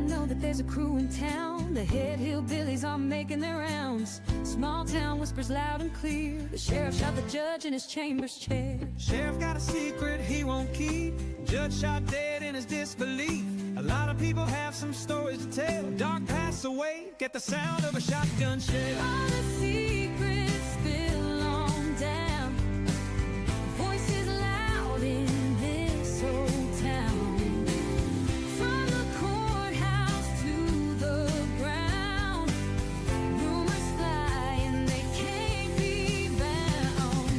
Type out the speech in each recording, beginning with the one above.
know that there's a crew in town. The head hillbillies are making their rounds. Small town whispers loud and clear. The sheriff shot the judge in his chambers chair. Sheriff got a secret he won't keep. Judge shot dead in his disbelief. A lot of people have some stories to tell. Dog passed away, get the sound of a shotgun shell. All the secrets spill on down. Voices loud in this old town. From the courthouse to the ground, rumors fly and they can't be bound.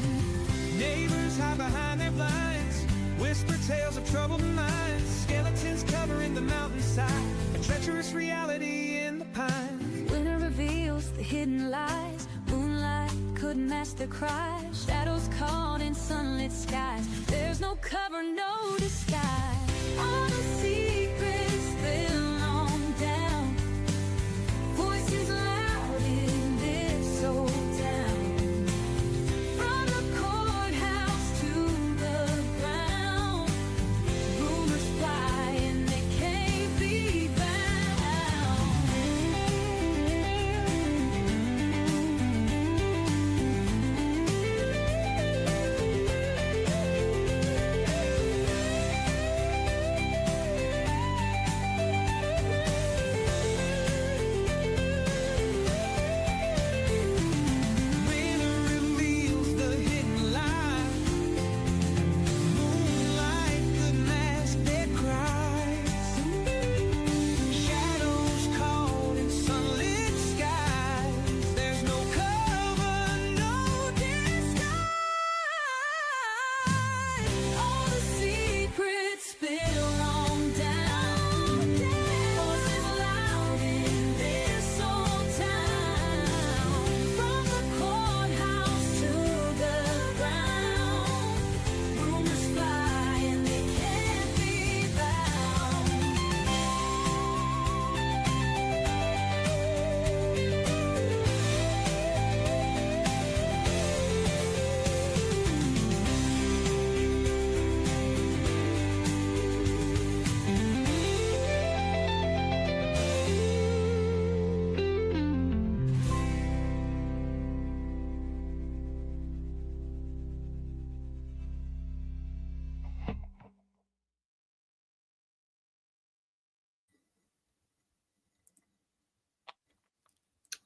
Neighbors hide behind their blinds, whisper tales of troubled minds. Skeletons covering the mountainside, a treacherous reality in the pines. Winter reveals the hidden lies. Moonlight couldn't mask their cries. Shadows caught in sunlit skies. There's no cover, no disguise. All the secrets spill on down. Voices loud in this old town. From the courthouse to the ground, rumors fly and they can't be bound. Winter reveals the hidden lie. Moonlight could mask their cries. Shadows caught in sunlit skies. There's no cover, no disguise. All the secrets spill on down. Voices loud in this old town. From the courthouse to the ground, rumors fly and they can't be bound.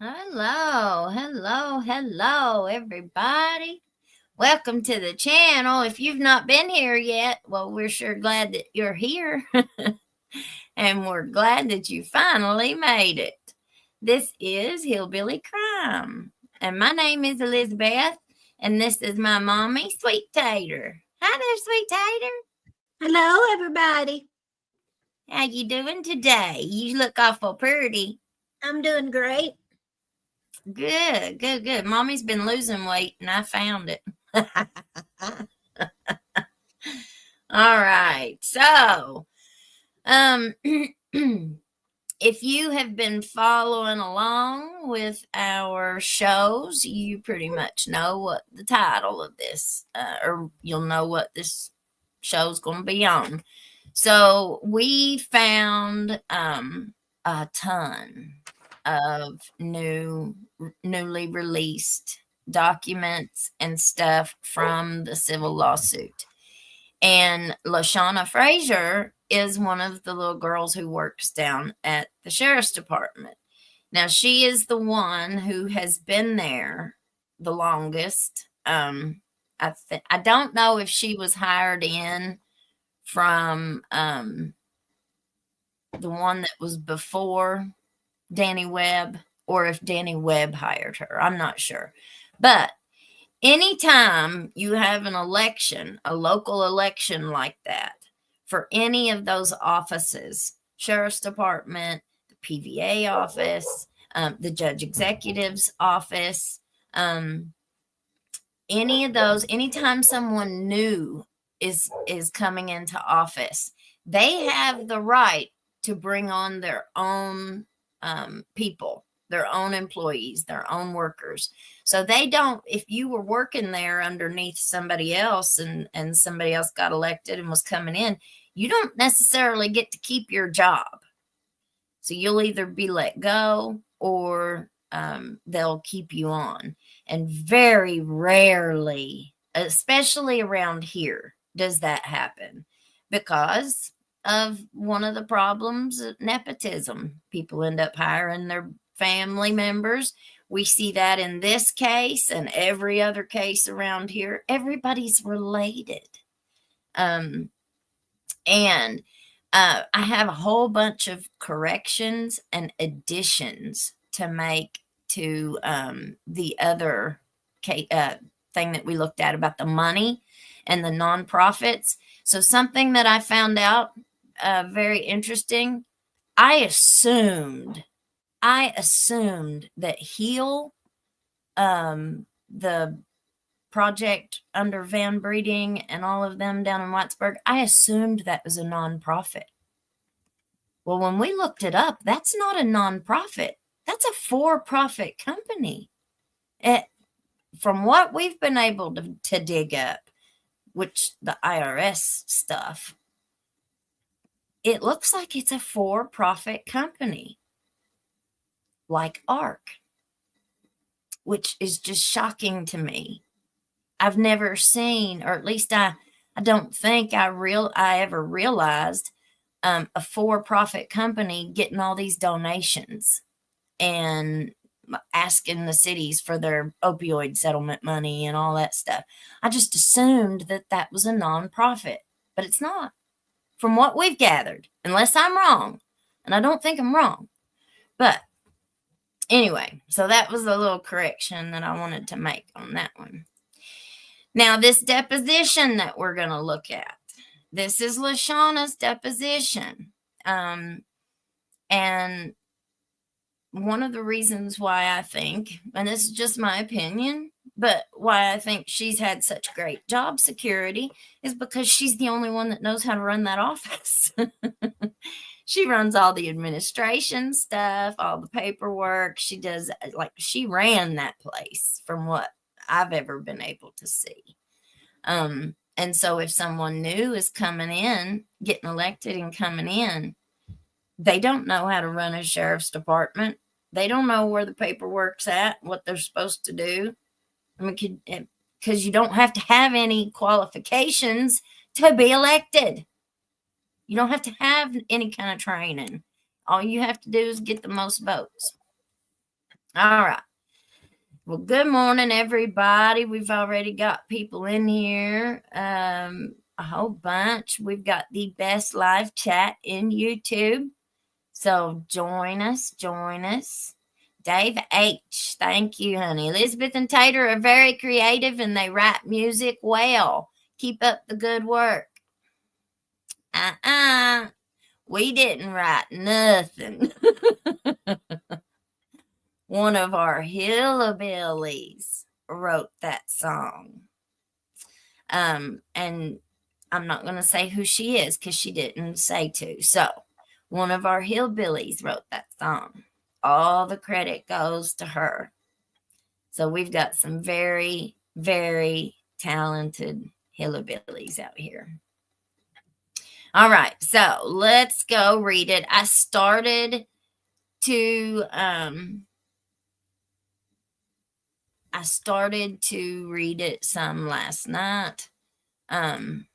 Hello, everybody. Welcome to the channel. If you've not been here yet, well, we're sure glad that you're here. And we're glad that you finally made it. This is Hillbilly Crime. And my name is Elizabeth. And this is my mommy, Sweet Tater. Hi there, Sweet Tater. Hello, everybody. How you doing today? You look awful pretty. I'm doing great. Good. Mommy's been losing weight and I found it. All right. So, if you have been following along with our shows, you pretty much know what the title of this, or you'll know what this show's going to be on. So we found a ton of newly released documents and stuff from the civil lawsuit. And Lashauna Frazier is one of the little girls who works down at the sheriff's department. Now, she is the one who has been there the longest. I don't know if she was hired in from the one that was before Danny Webb, or if Danny Webb hired her. I'm not sure. But anytime you have an election, a local election like that, for any of those offices, sheriff's department, the PVA office, the judge executive's office, any of those, anytime someone new is coming into office, they have the right to bring on their own people, their own employees, their own workers. So they don't, if you were working there underneath somebody else and somebody else got elected and was coming in, you don't necessarily get to keep your job. So you'll either be let go or they'll keep you on. And very rarely, especially around here, does that happen because of one of the problems, nepotism. People end up hiring their family members. We see that in this case and every other case around here. Everybody's related. And I have a whole bunch of corrections and additions to make to the other thing that we looked at about the money and the nonprofits. So something that I found out very interesting, I assumed that Heal, the project under Van Breeding and all of them down in Whitesburg, I assumed that was a nonprofit. Well, when we looked it up, that's not a nonprofit. That's a for-profit company. From what we've been able to dig up, which the IRS stuff, it looks like it's a for-profit company, like ARC, which is just shocking to me. I've never seen, or at least I don't think I ever realized a for-profit company getting all these donations and asking the cities for their opioid settlement money and all that stuff. I just assumed that that was a nonprofit, but it's not, from what we've gathered, unless I'm wrong, and I don't think I'm wrong. But anyway, so that was a little correction that I wanted to make on that one. Now, this deposition that we're going to look at, this is Lashauna's deposition. And one of the reasons why I think, and this is just my opinion, but why I think she's had such great job security is because she's the only one that knows how to run that office. She runs all the administration stuff, all the paperwork. She does, like, she ran that place from what I've ever been able to see. And so if someone new is coming in, getting elected and coming in, they don't know how to run a sheriff's department. They don't know where the paperwork's at, what they're supposed to do. I mean, because you don't have to have any qualifications to be elected. You don't have to have any kind of training. All you have to do is get the most votes. All right. Well, good morning, everybody. We've already got people in here, a whole bunch. We've got the best live chat in YouTube. So join us. Dave H., thank you, honey. Elizabeth and Tater are very creative and they write music well. Keep up the good work. We didn't write nothing. One of our hillbillies wrote that song. And I'm not going to say who she is because she didn't say to. So one of our hillbillies wrote that song. All the credit goes to her. So we've got some very, very talented hillbillies out here. All right, so let's go read it. I started to read it some last night. And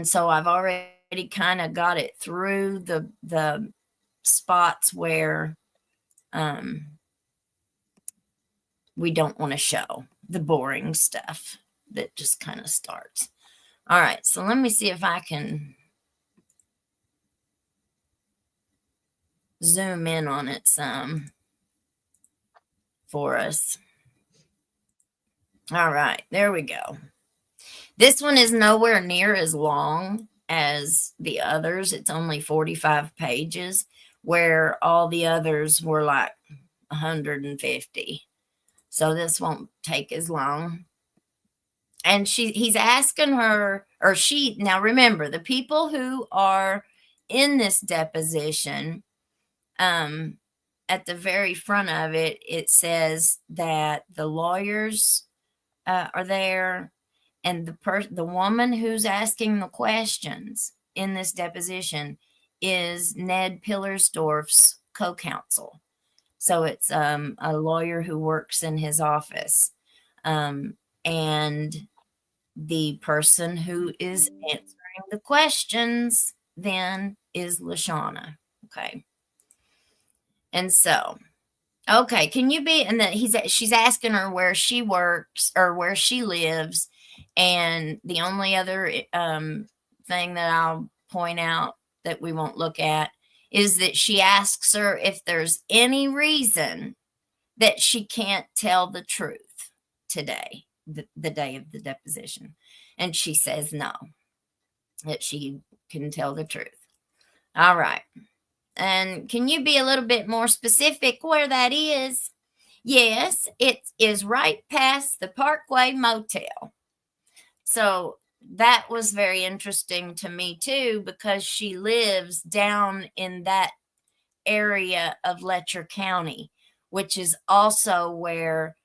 so I've already kind of got it through the spots where we don't want to show the boring stuff that just kind of starts. All right, so let me see if I can zoom in on it some for us. All right, there we go. This one is nowhere near as long as the others. It's only 45 pages, where all the others were like 150. So this won't take as long. And he's asking her, or she, now remember, the people who are in this deposition, at the very front of it, it says that the lawyers are there, and the woman who's asking the questions in this deposition is Ned Pillersdorf's co-counsel. So it's a lawyer who works in his office. And the person who is answering the questions then is Lashauna. Okay. And so, okay, can you be, and then she's asking her where she works or where she lives. And the only other thing that I'll point out that we won't look at is that she asks her if there's any reason that she can't tell the truth today, the day of the deposition. And she says no, that she can tell the truth. All right. And can you be a little bit more specific where that is? Yes, it is right past the Parkway Motel. So that was very interesting to me too, because she lives down in that area of Letcher County, which is also where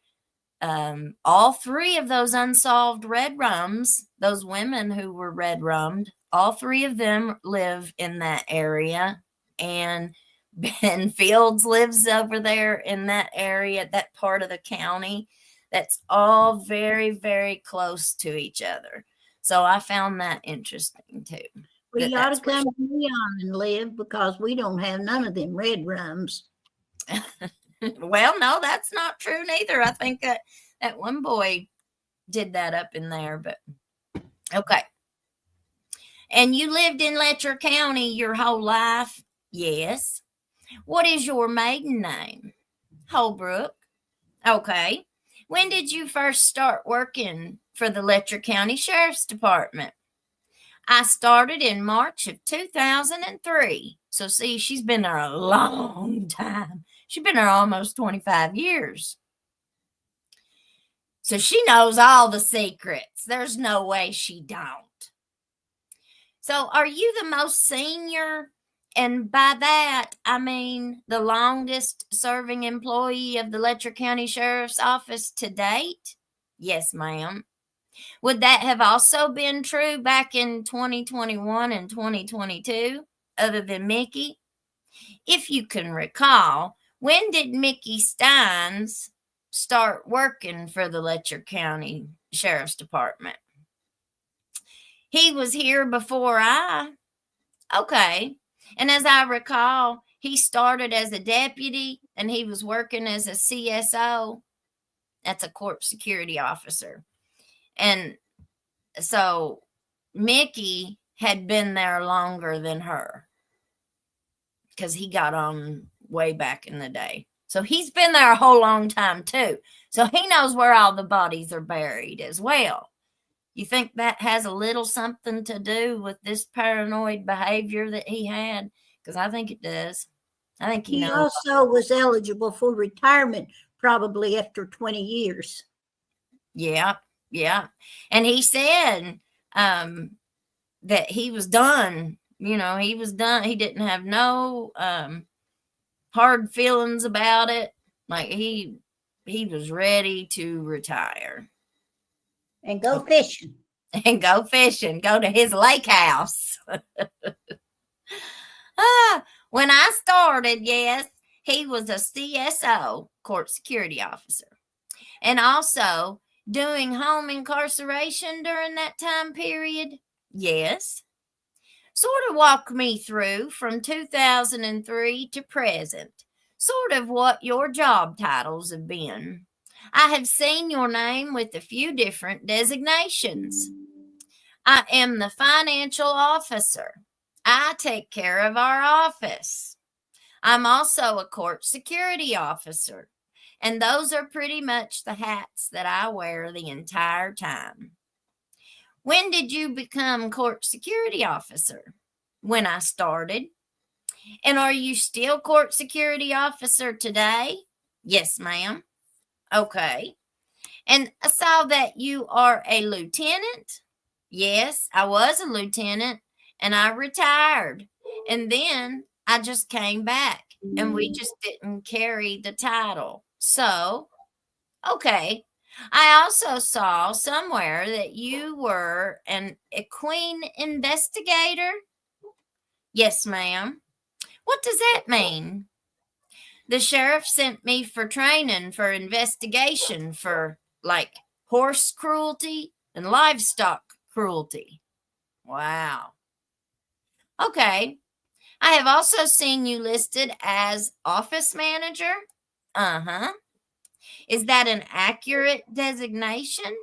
all three of those unsolved red rums, those women who were red rummed, all three of them live in that area. And Ben Fields lives over there in that area, that part of the county. That's all very, very close to each other. So I found that interesting too. We ought to come to Leon and live because we don't have none of them red rums. Well, no, that's not true neither. I think that one boy did that up in there, but okay. And you lived in Letcher County your whole life? Yes. What is your maiden name? Holbrook. Okay. When did you first start working for the Letcher County Sheriff's Department? I started in March of 2003. So see, she's been there a long time. She's been there almost 25 years. So she knows all the secrets. There's no way she don't. So are you the most senior? And by that, I mean the longest serving employee of the Letcher County Sheriff's Office to date? Yes, ma'am. Would that have also been true back in 2021 and 2022, other than Mickey? If you can recall, when did Mickey Stines start working for the Letcher County Sheriff's Department? He was here before I. Okay. And as I recall, he started as a deputy and he was working as a CSO. That's a court security officer. And so Mickey had been there longer than her because he got on way back in the day. So he's been there a whole long time too. So he knows where all the bodies are buried as well. You think that has a little something to do with this paranoid behavior that he had? Because I think it does. I think he knows. Also was eligible for retirement probably after 20 years. Yeah, yeah. And he said that he was done. You know, he was done. He didn't have no hard feelings about it. Like he was ready to retire. And go fishing. And go fishing. Go to his lake house. When I started, yes, he was a CSO, court security officer. And also doing home incarceration during that time period. Yes. Sort of walk me through from 2003 to present. Sort of what your job titles have been. I have seen your name with a few different designations. I am the financial officer. I take care of our office. I'm also a court security officer. And those are pretty much the hats that I wear the entire time. When did you become court security officer? When I started. And are you still court security officer today? Yes, ma'am. Okay. And I saw that you are a lieutenant. Yes, I was a lieutenant and I retired. And then I just came back and we just didn't carry the title. So, okay. I also saw somewhere that you were a queen investigator. Yes, ma'am. What does that mean? The sheriff sent me for training for investigation for like horse cruelty and livestock cruelty. Wow. Okay. I have also seen you listed as office manager. Uh-huh. Is that an accurate designation?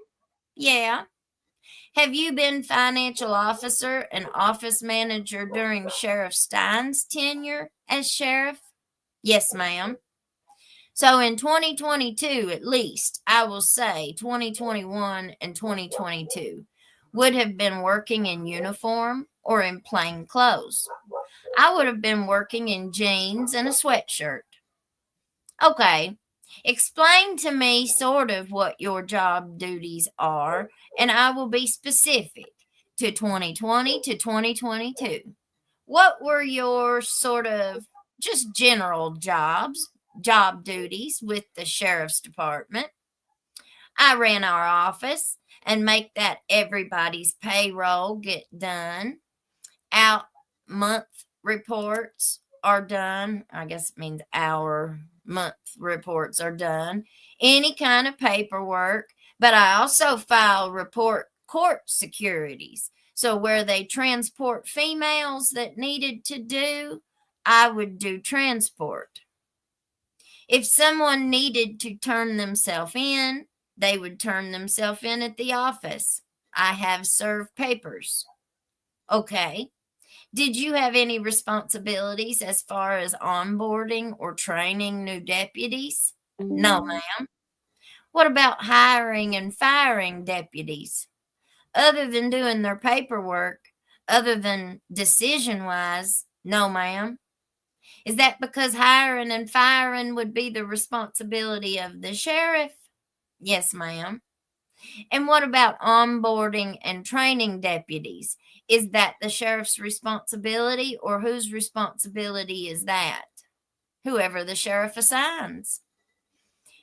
Yeah. Have you been financial officer and office manager during Sheriff Stines' tenure as sheriff? Yes, ma'am. So in 2022, at least, I will say 2021 and 2022 would have been working in uniform or in plain clothes. I would have been working in jeans and a sweatshirt. Okay, explain to me sort of what your job duties are, and I will be specific to 2020 to 2022. What were your sort of just general job duties with the sheriff's department? I ran our office and make that everybody's payroll get done. Out month reports are done. I guess it means our month reports are done. Any kind of paperwork, but I also file report court securities. So where they transport females that needed to do, I would do transport. If someone needed to turn themselves in, they would turn themselves in at the office. I have served papers. Okay. Did you have any responsibilities as far as onboarding or training new deputies? No, ma'am. What about hiring and firing deputies? Other than doing their paperwork, other than decision wise, no, ma'am. Is that because hiring and firing would be the responsibility of the sheriff? Yes, ma'am. And what about onboarding and training deputies? Is that the sheriff's responsibility, or whose responsibility is that? Whoever the sheriff assigns.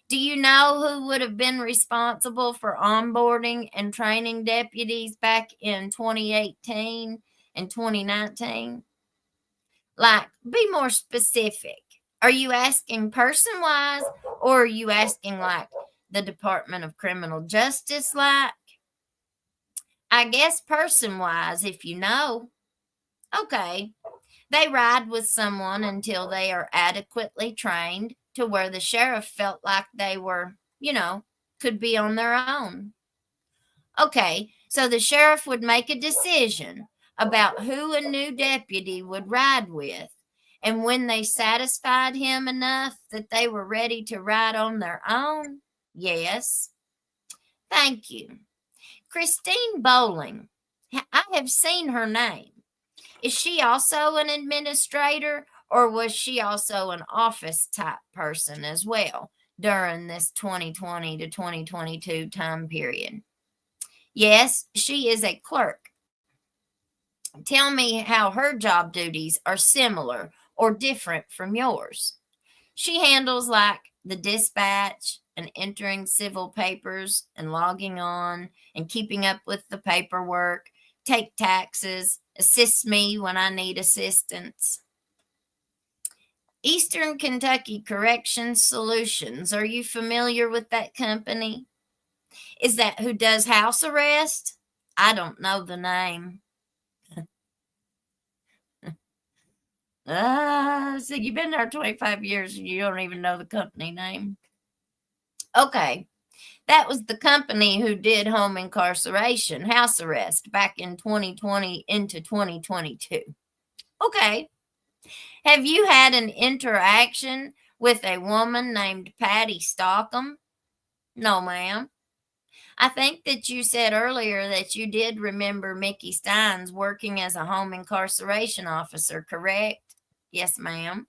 Do you know who would have been responsible for onboarding and training deputies back in 2018 and 2019? Like, be more specific. Are you asking person-wise, or are you asking like the Department of Criminal Justice like? I guess person-wise, if you know. Okay. They ride with someone until they are adequately trained to where the sheriff felt like they were, could be on their own. Okay, so the sheriff would make a decision about who a new deputy would ride with. And when they satisfied him enough that they were ready to ride on their own, yes. Thank you. Christine Bowling. I have seen her name. Is she also an administrator, or was she also an office type person as well during this 2020 to 2022 time period? Yes, she is a clerk. Tell me how her job duties are similar or different from yours. She handles like the dispatch and entering civil papers and logging on and keeping up with the paperwork, take taxes, assist me when I need assistance. Eastern Kentucky Corrections Solutions. Are you familiar with that company? Is that who does house arrest? I don't know the name. So you've been there 25 years and you don't even know the company name. Okay. That was the company who did home incarceration, house arrest, back in 2020 into 2022. Okay. Have you had an interaction with a woman named Patty Stockham? No, ma'am. I think that you said earlier that you did remember Mickey Stines working as a home incarceration officer, correct? Yes, ma'am.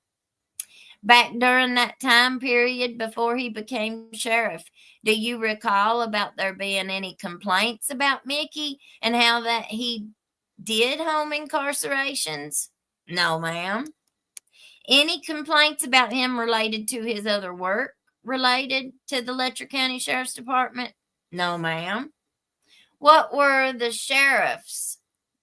Back during that time period before he became sheriff, do you recall about there being any complaints about Mickey and how that he did home incarcerations? No, ma'am. Any complaints about him related to his other work related to the Letcher County Sheriff's Department? No, ma'am. What were the sheriffs?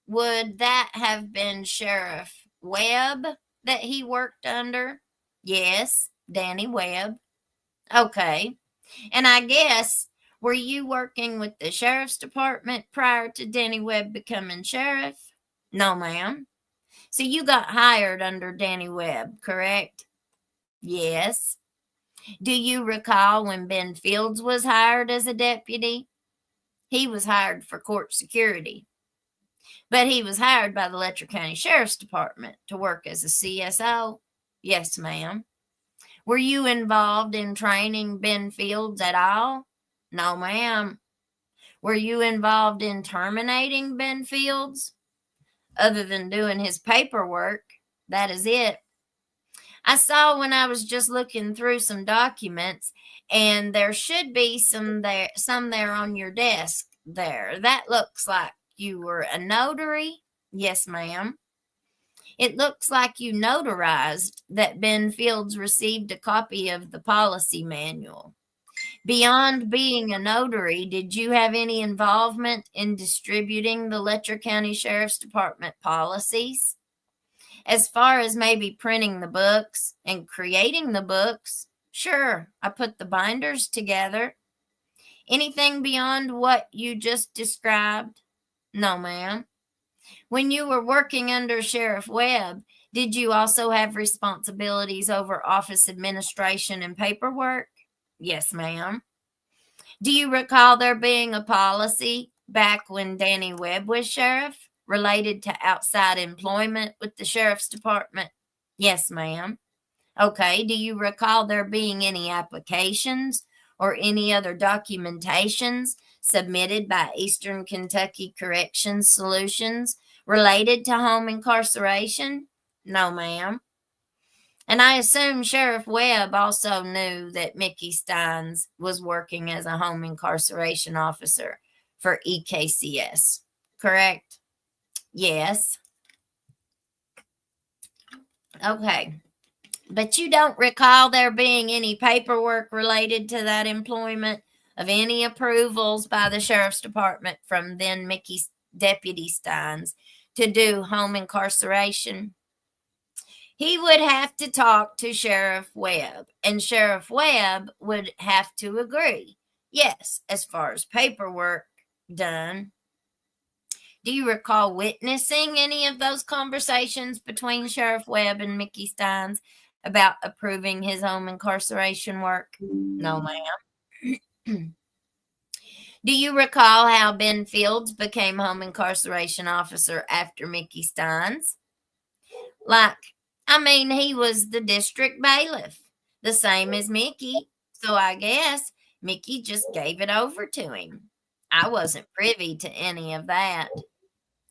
Would that have been Sheriff Webb that he worked under? Yes, Danny Webb. Okay. And I guess, were you working with the sheriff's department prior to Danny Webb becoming sheriff? No, ma'am. So you got hired under Danny Webb, correct? Yes. Do you recall when Ben Fields was hired as a deputy? He was hired for court security, but he was hired by the Letcher County Sheriff's Department to work as a CSO. Yes, ma'am. Were you involved in training Ben Fields at all? No, ma'am. Were you involved in terminating Ben Fields? Other than doing his paperwork, that is it. I saw when I was just looking through some documents, and there should be some there on your desk there. That looks like you were a notary. Yes, ma'am. It looks like you notarized that Ben Fields received a copy of the policy manual. Beyond being a notary, did you have any involvement in distributing the Letcher County Sheriff's Department policies? As far as maybe printing the books and creating the books, sure, I put the binders together. Anything beyond what you just described? No, ma'am. When you were working under Sheriff Webb, did you also have responsibilities over office administration and paperwork? Yes, ma'am. Do you recall there being a policy back when Danny Webb was sheriff related to outside employment with the sheriff's department? Yes, ma'am. Okay. Do you recall there being any applications or any other documentations submitted by Eastern Kentucky Corrections Solutions related to home incarceration? No, ma'am. And I assume Sheriff Webb also knew that Mickey Stines was working as a home incarceration officer for EKCS, correct? Yes. Okay. But you don't recall there being any paperwork related to that employment of any approvals by the Sheriff's Department from then Mickey Deputy Stines to do home incarceration? He would have to talk to Sheriff Webb, and Sheriff Webb would have to agree. Yes, as far as paperwork done. Do you recall witnessing any of those conversations between Sheriff Webb and Mickey Stines about approving his home incarceration work? No, ma'am. Do you recall how Ben Fields became home incarceration officer after Mickey Stines? He was the district bailiff, the same as Mickey. So I guess Mickey just gave it over to him. I wasn't privy to any of that.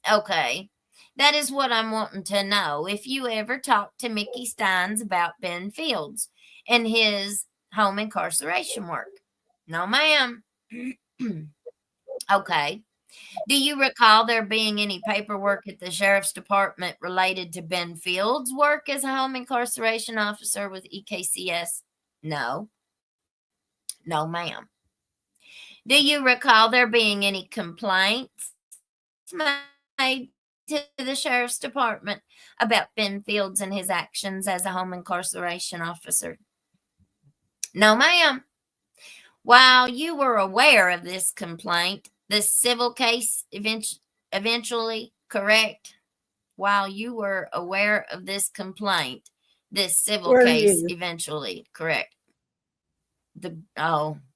Okay, that is what I'm wanting to know. If you ever talked to Mickey Stines about Ben Fields and his home incarceration work? No, ma'am. Okay. Do you recall there being any paperwork at the Sheriff's Department related to Ben Fields' work as a home incarceration officer with EKCS? No. No, ma'am. Do you recall there being any complaints made to the Sheriff's Department about Ben Fields and his actions as a home incarceration officer? No, ma'am. While you were aware of this complaint, the civil case eventually, correct? While you were aware of this complaint, this civil case eventually, correct?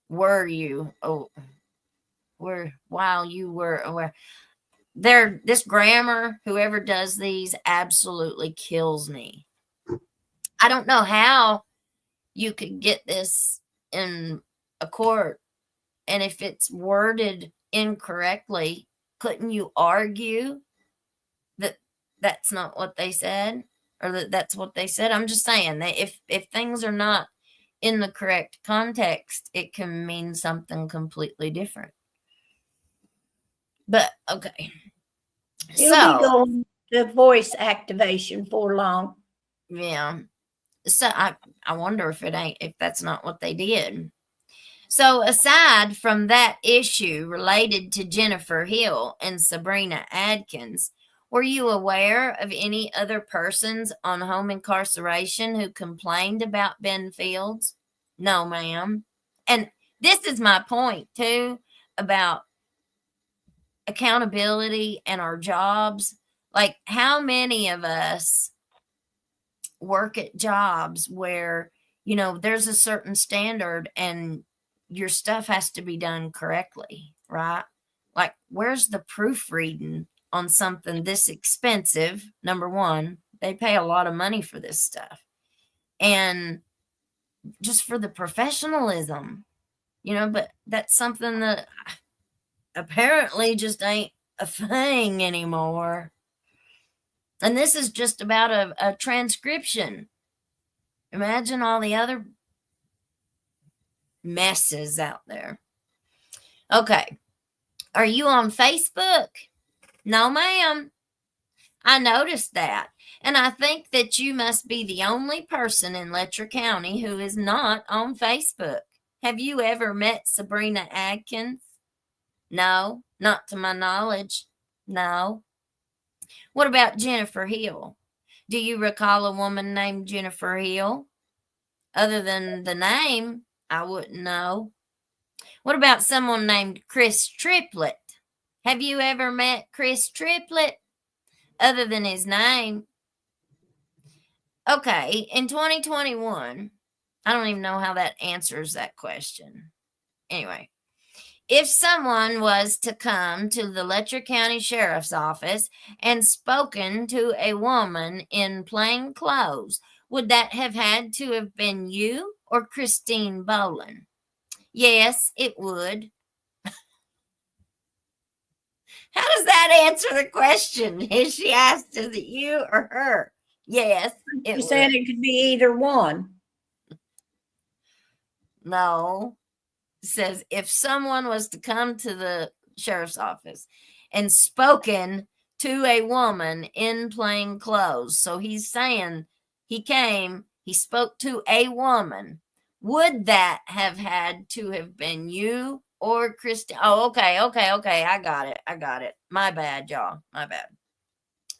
Were you? While you were aware. This grammar, whoever does these absolutely kills me. I don't know how you could get this in a court, and if it's worded incorrectly, couldn't you argue that that's not what they said, or that that's what they said? I'm just saying that if things are not in the correct context, it can mean something completely different. But okay, It'll be going to voice activation for long. Yeah. So I wonder if that's not what they did. So aside from that issue related to Jennifer Hill and Sabrina Adkins, Were you aware of any other persons on home incarceration who complained about Ben Fields? No, ma'am. And this is my point, too, about accountability and our jobs. Like, how many of us work at jobs where, there's a certain standard and your stuff has to be done correctly, right? Like, where's the proofreading on something this expensive? Number one, they pay a lot of money for this stuff. And just for the professionalism, but that's something that apparently just ain't a thing anymore. And this is just about a transcription. Imagine all the other messes out there. Okay. Are you on Facebook? No, ma'am. I noticed that. And I think that you must be the only person in Letcher County who is not on Facebook. Have you ever met Sabrina Adkins? No, not to my knowledge. No. What about Jennifer Hill? Do you recall a woman named Jennifer Hill? Other than the name, I wouldn't know. What about someone named Chris Triplett? Have you ever met Chris Triplett? Other than his name? Okay, in 2021, I don't even know how that answers that question. Anyway, if someone was to come to the Letcher County Sheriff's Office and spoken to a woman in plain clothes, would that have had to have been you or Christine Boland? Yes, it would. How does that answer the question? Is she asked, is it you or her? Yes, You said it could be either one. No. It says if someone was to come to the sheriff's office and spoken to a woman in plain clothes. So he's saying he came, he spoke to a woman. Would that have had to have been you or Christine? Oh, okay. I got it. My bad, y'all. My bad.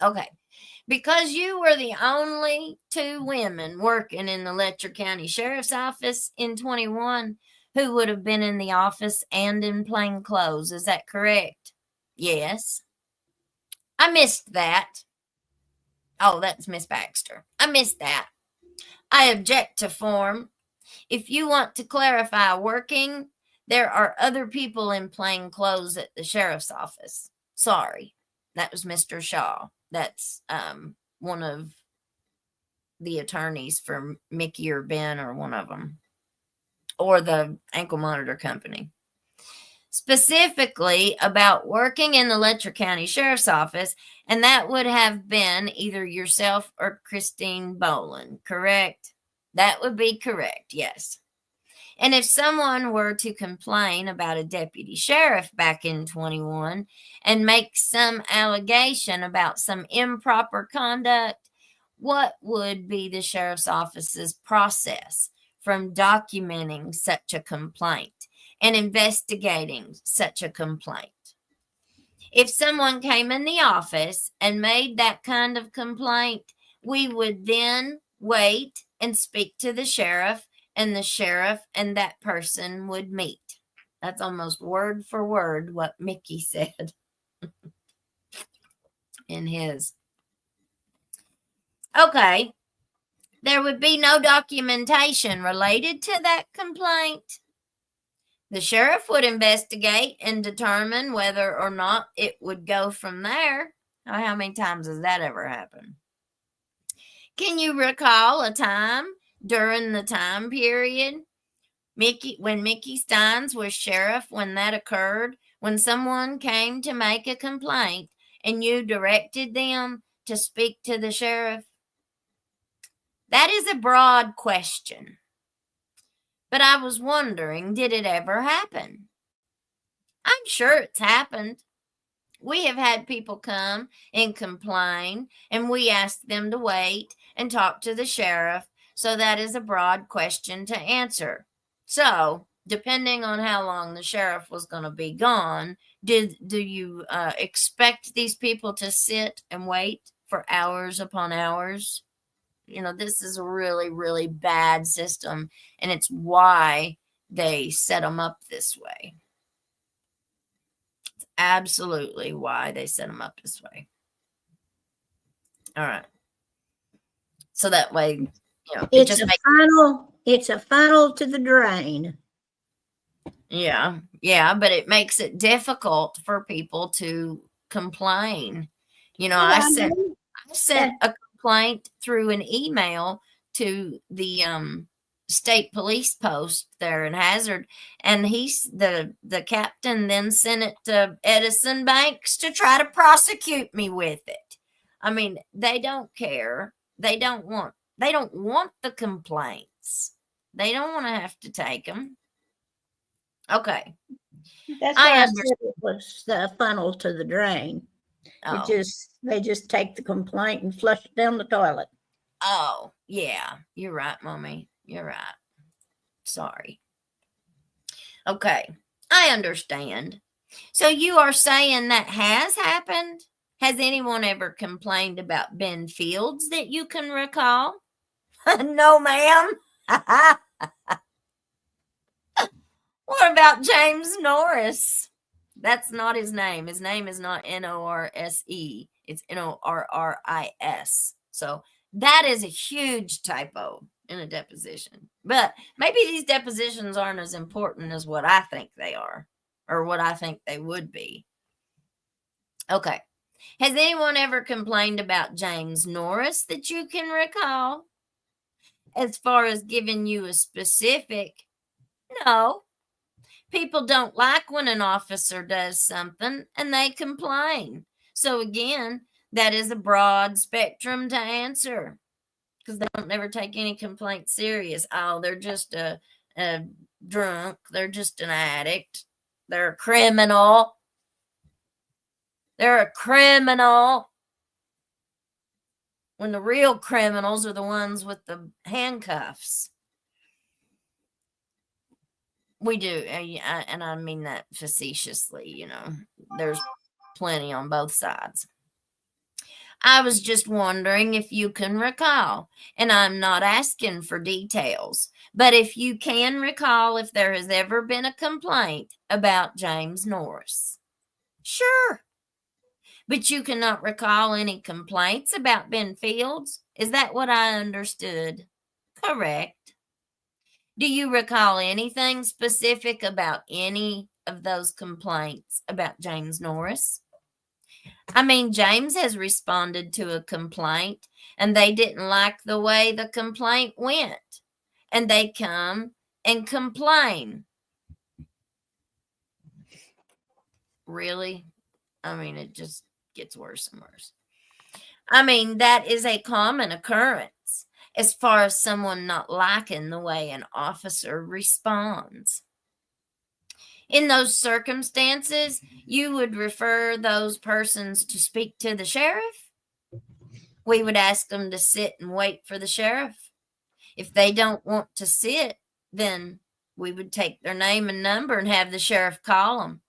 Okay. Because you were the only two women working in the Letcher County Sheriff's Office in 21 who would have been in the office and in plain clothes. Is that correct? Yes. I missed that. Oh, that's Miss Baxter. I missed that. I object to form. If you want to clarify working, there are other people in plain clothes at the sheriff's office. Sorry. That was Mr. Shaw. That's one of the attorneys for Mickey or Ben or one of them. Or the ankle monitor company. Specifically about working in the Letcher County Sheriff's Office, and that would have been either yourself or Christine Boland, correct? That would be correct, yes. And if someone were to complain about a deputy sheriff back in 21 and make some allegation about some improper conduct, what would be the sheriff's office's process from documenting such a complaint and investigating such a complaint? If someone came in the office and made that kind of complaint, we would then wait and speak to the sheriff, and the sheriff and that person would meet. That's almost word for word what Mickey said in his. Okay. There would be no documentation related to that complaint. The sheriff would investigate and determine whether or not it would go from there. How many times has that ever happened? Can you recall a time during the time period when Mickey Stines was sheriff, when that occurred, when someone came to make a complaint and you directed them to speak to the sheriff? That is a broad question. But I was wondering, did it ever happen? I'm sure it's happened. We have had people come and complain, and we asked them to wait and talk to the sheriff. So that is a broad question to answer. So, depending on how long the sheriff was going to be gone, Do you expect these people to sit and wait for hours upon hours? This is a really, really bad system, and it's why they set them up this way. It's absolutely why they set them up this way. All right. So that way, it just makes it's a funnel to the drain. Yeah, but it makes it difficult for people to complain. I sent a complaint through an email to the state police post there in Hazard, and the captain then sent it to Edison Banks to try to prosecute me with it. I mean, they don't care. They don't want the complaints. They don't want to have to take them. Okay. That's why I said it was the funnel to the drain. Oh. They just take the complaint and flush it down the toilet. Oh, yeah. You're right, Mommy. You're right. Sorry. Okay. I understand. So you are saying that has happened? Has anyone ever complained about Ben Fields that you can recall? No, ma'am. What about James Norris? That's not his name. His name is not Norse. It's Norris. So that is a huge typo in a deposition. But maybe these depositions aren't as important as what I think they are, or what I think they would be. Okay. Has anyone ever complained about James Norris that you can recall? As far as giving you a specific, no. People don't like when an officer does something and they complain. So again, that is a broad spectrum to answer, because they don't never take any complaint serious. Oh, they're just a drunk. They're just an addict. They're a criminal. They're a criminal. When the real criminals are the ones with the handcuffs. We do, and I mean that facetiously, there's plenty on both sides. I was just wondering if you can recall, and I'm not asking for details, but if you can recall if there has ever been a complaint about James Norris. Sure. But you cannot recall any complaints about Ben Fields? Is that what I understood? Correct. Do you recall anything specific about any of those complaints about James Norris? I mean, James has responded to a complaint, and they didn't like the way the complaint went, and they come and complain. Really? I mean, it just gets worse and worse. I mean, that is a common occurrence. As far as someone not liking the way an officer responds. In those circumstances, you would refer those persons to speak to the sheriff. We would ask them to sit and wait for the sheriff. If they don't want to sit, then we would take their name and number and have the sheriff call them.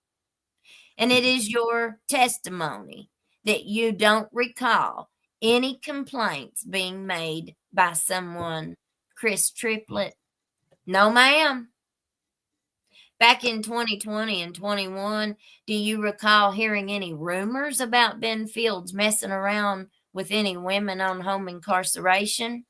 And it is your testimony that you don't recall any complaints being made by someone, Chris Triplett. No, ma'am. Back in 2020 and 21, do you recall hearing any rumors about Ben Fields messing around with any women on home incarceration?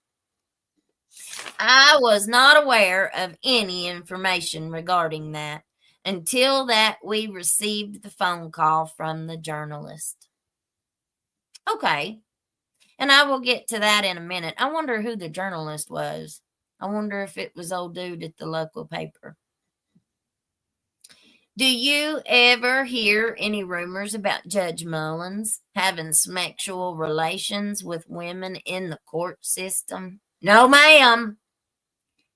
I was not aware of any information regarding that until that we received the phone call from the journalist. Okay. And I will get to that in a minute. I wonder who the journalist was. I wonder if it was old dude at the local paper. Do you ever hear any rumors about Judge Mullins having sexual relations with women in the court system? No, ma'am.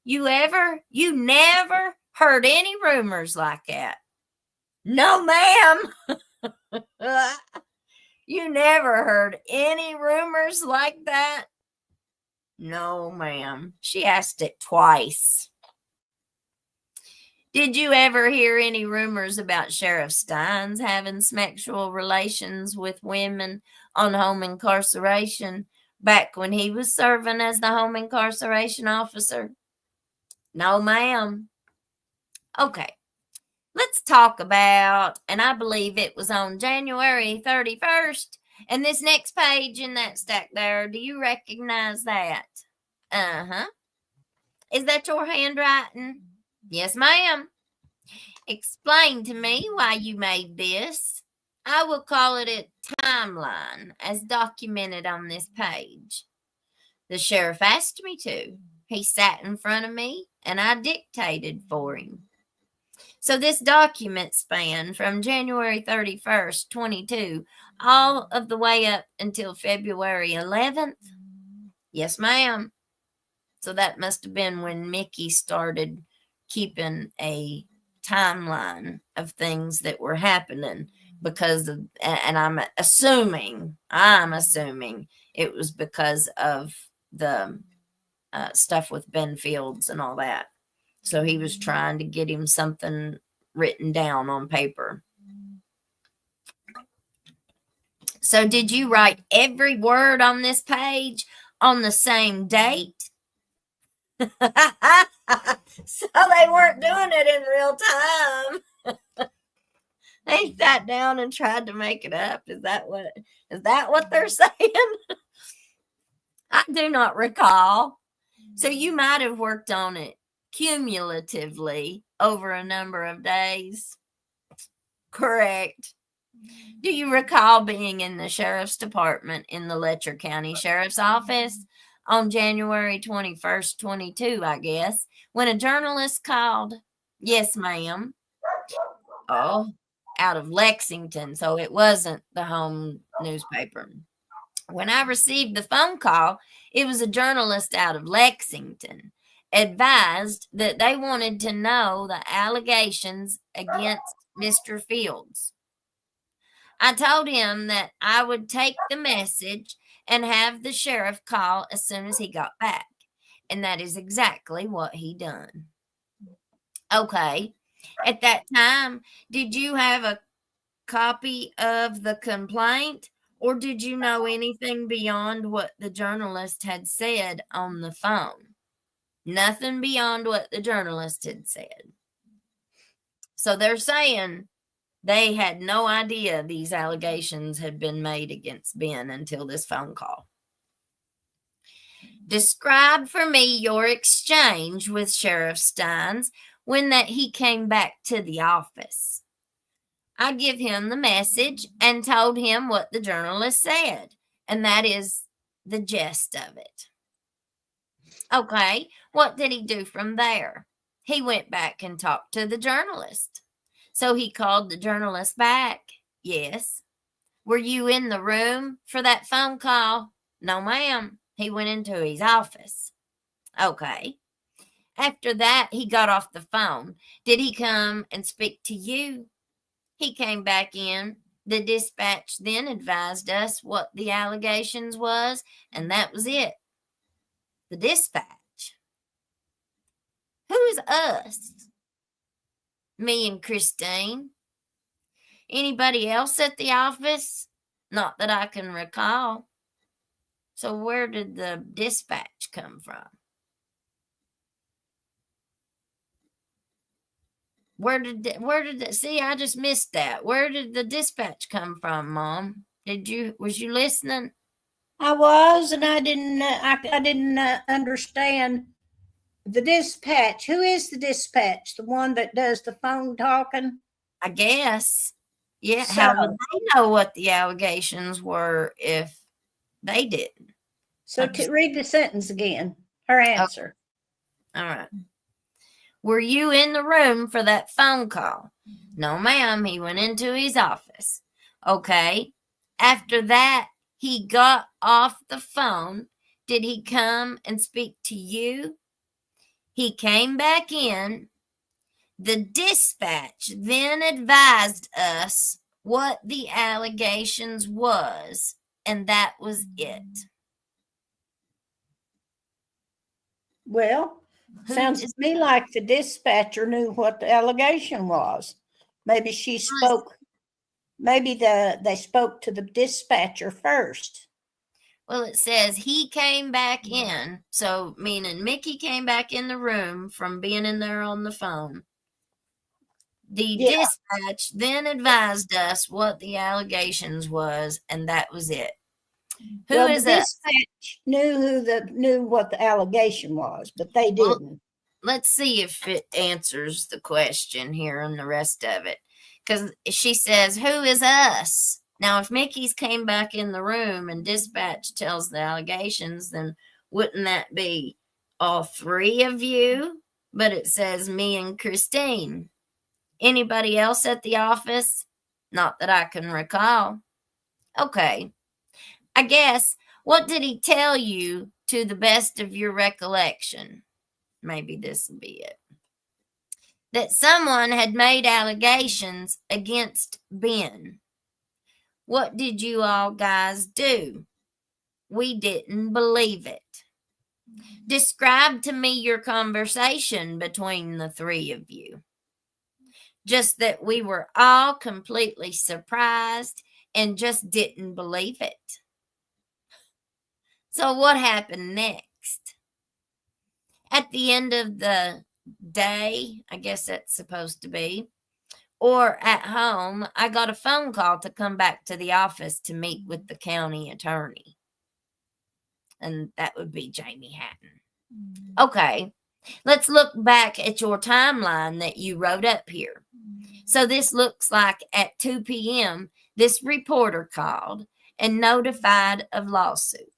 You never heard any rumors like that? No, ma'am. You never heard any rumors like that? No, ma'am. She asked it twice. Did you ever hear any rumors about Sheriff Stines having sexual relations with women on home incarceration back when he was serving as the home incarceration officer? No, ma'am. Okay, let's talk about, and I believe it was on January 31st. And this next page in that stack there, do you recognize that? Uh-huh. Is that your handwriting? Yes, ma'am. Explain to me why you made this. I will call it a timeline as documented on this page. The sheriff asked me to. He sat in front of me and I dictated for him. So this document spanned from January 31st, 22, all of the way up until February 11th. Yes, ma'am. So that must have been when Mickey started keeping a timeline of things that were happening because of, and I'm assuming it was because of the stuff with Ben Fields and all that. So he was trying to get him something written down on paper. So did you write every word on this page on the same date? So they weren't doing it in real time. They sat down and tried to make it up. Is that what they're saying? I do not recall. So you might have worked on it cumulatively over a number of days. Correct. Do you recall being in the sheriff's department in the Letcher County Sheriff's Office on January 21st, 22, I guess, when a journalist called? Yes, ma'am. Oh, out of Lexington, so it wasn't the home newspaper. When I received the phone call, it was a journalist out of Lexington, advised that they wanted to know the allegations against Mr. Fields. I told him that I would take the message and have the sheriff call as soon as he got back. And that is exactly what he done. Okay. At that time, did you have a copy of the complaint, or did you know anything beyond what the journalist had said on the phone? Nothing beyond what the journalist had said. So they're saying they had no idea these allegations had been made against Ben until this phone call. Describe for me your exchange with Sheriff Stines when that he came back to the office. I give him the message and told him what the journalist said, and that is the gist of it. Okay, what did he do from there? He went back and talked to the journalist. So he called the journalist back. Yes. Were you in the room for that phone call? No, ma'am. He went into his office. Okay. After that, he got off the phone. Did he come and speak to you? He came back in. The dispatch then advised us what the allegations was, and that was it. The dispatch. Who is us? Me and Christine. Anybody else at the office? Not that I can recall. So where did the dispatch come from? See, I just missed that. Where did the dispatch come from, Mom? Was you listening? I was, and I didn't understand the dispatch. Who is the dispatch? The one that does the phone talking? I guess. Yeah. How would they know what the allegations were if they didn't? So read the sentence again. Her answer. Okay. All right. Were you in the room for that phone call? No, ma'am. He went into his office. Okay. After that, he got off the phone. Did he come and speak to you? He came back in. The dispatch then advised us what the allegations was, and that was it. Well, Who Sounds to is me like the dispatcher knew what the allegation was. Maybe she spoke, maybe they spoke to the dispatcher first. Well, it says he came back in. So, meaning Mickey came back in the room from being in there on the phone. The Yeah. dispatch then advised us what the allegations was, and that was it. Who Well, is the a dispatch knew what the allegation was, but they well, didn't. let's see if it answers the question here and the rest of it. Because she says, who is us? Now, if Mickey's came back in the room and dispatch tells the allegations, then wouldn't that be all three of you? But it says me and Christine. Anybody else at the office? Not that I can recall. Okay. I guess, what did he tell you to the best of your recollection? Maybe this will be it. That someone had made allegations against Ben. What did you all guys do? We didn't believe it. Describe to me your conversation between the three of you. Just that we were all completely surprised and just didn't believe it. So what happened next? At the end of the day, I guess that's supposed to be, or at home, I got a phone call to come back to the office to meet with the county attorney. And that would be Jamie Hatton. Okay, let's look back at your timeline that you wrote up here. So this looks like at 2 p.m., this reporter called and notified of lawsuit.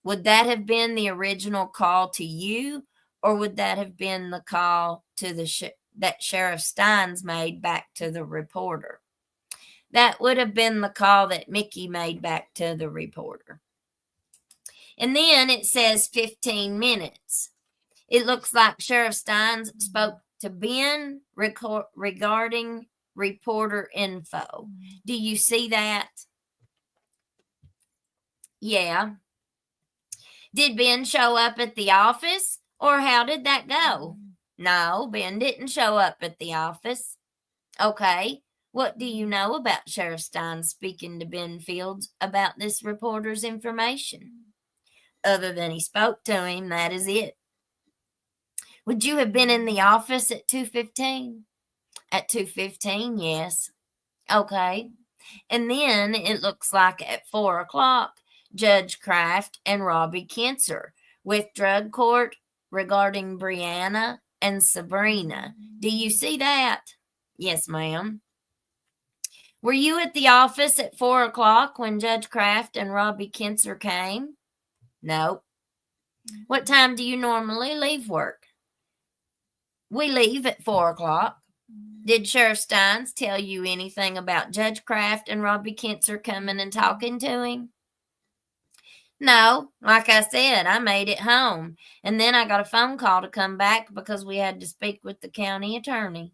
Would that have been the original call to you, or would that have been the call to the that Sheriff Stines made back to the reporter? That would have been the call that Mickey made back to the reporter. And then it says 15 minutes. It looks like Sheriff Stines spoke to Ben regarding reporter info. Do you see that? Yeah. Did Ben show up at the office, or how did that go? No, Ben didn't show up at the office. Okay. What do you know about Sheriff Stein speaking to Ben Fields about this reporter's information? Other than he spoke to him, that is it. Would you have been in the office at 2:15? At 2:15, yes. Okay. And then it looks like at 4 o'clock, Judge Kraft and Robbie Kinzer with drug court regarding Brianna and Sabrina. Do you see that? Yes, ma'am. Were you at the office at 4 o'clock when Judge Kraft and Robbie Kinzer came? No. What time do you normally leave work? We leave at 4 o'clock. Did Sheriff Steins tell you anything about Judge Kraft and Robbie Kinzer coming and talking to him? No, like I said, I made it home, and then I got a phone call to come back because we had to speak with the county attorney.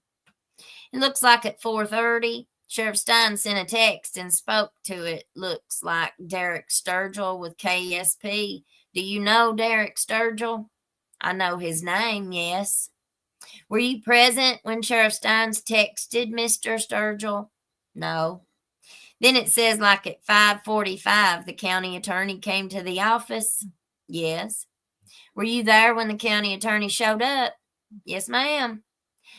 It looks like at 4:30, Sheriff Stein sent a text and spoke to it. Looks like Derek Sturgill with KSP. Do you know Derek Sturgill? I know his name, yes. Were you present when Sheriff Steins texted Mr. Sturgill? No. Then it says like at 5:45, the county attorney came to the office. Yes. Were you there when the county attorney showed up? Yes, ma'am.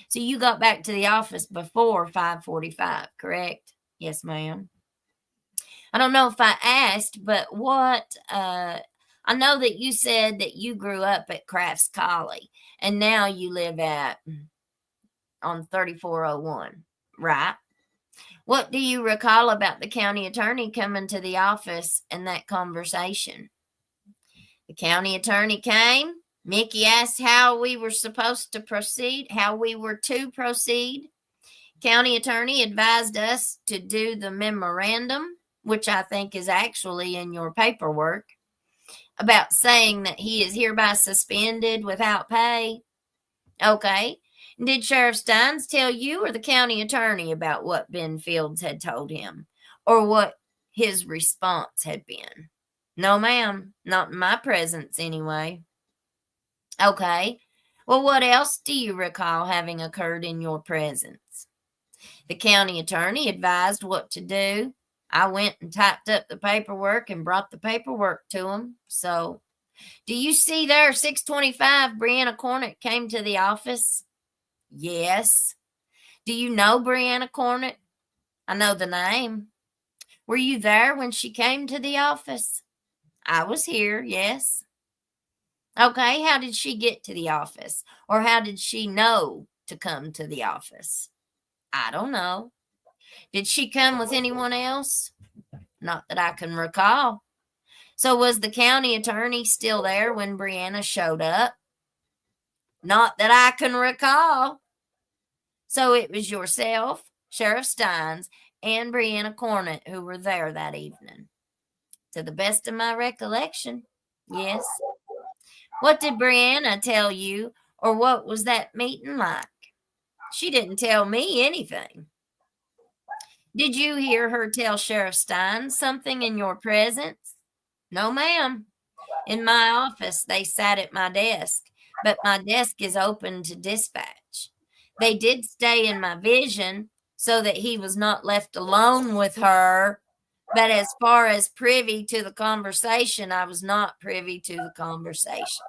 So you got back to the office before 5:45, correct? Yes, ma'am. I don't know if I asked, but I know that you said that you grew up at Crafts Collie, and now you live on 3401, right? What do you recall about the county attorney coming to the office and that conversation? The county attorney came. Mickey asked how we were supposed to proceed, how we were to proceed. County attorney advised us to do the memorandum, which I think is actually in your paperwork, about saying that he is hereby suspended without pay. Okay. Did Sheriff Steins tell you or the county attorney about what Ben Fields had told him, or what his response had been? No, ma'am. Not in my presence, anyway. Okay. Well, what else do you recall having occurred in your presence? The county attorney advised what to do. I went and typed up the paperwork and brought the paperwork to him. So, do you see there, 625, Brianna Cornett came to the office? Yes. Do you know Brianna Cornett? I know the name. Were you there when she came to the office? I was here, yes. Okay, how did she get to the office? Or how did she know to come to the office? I don't know. Did she come with anyone else? Not that I can recall. So was the county attorney still there when Brianna showed up? Not that I can recall. So it was yourself, Sheriff Stines, and Brianna Cornett who were there that evening. To the best of my recollection, yes. What did Brianna tell you, or what was that meeting like? She didn't tell me anything. Did you hear her tell Sheriff Stines something in your presence? No, ma'am. In my office, they sat at my desk, but my desk is open to dispatch. They did stay in my vision so that he was not left alone with her. But as far as privy to the conversation, I was not privy to the conversation.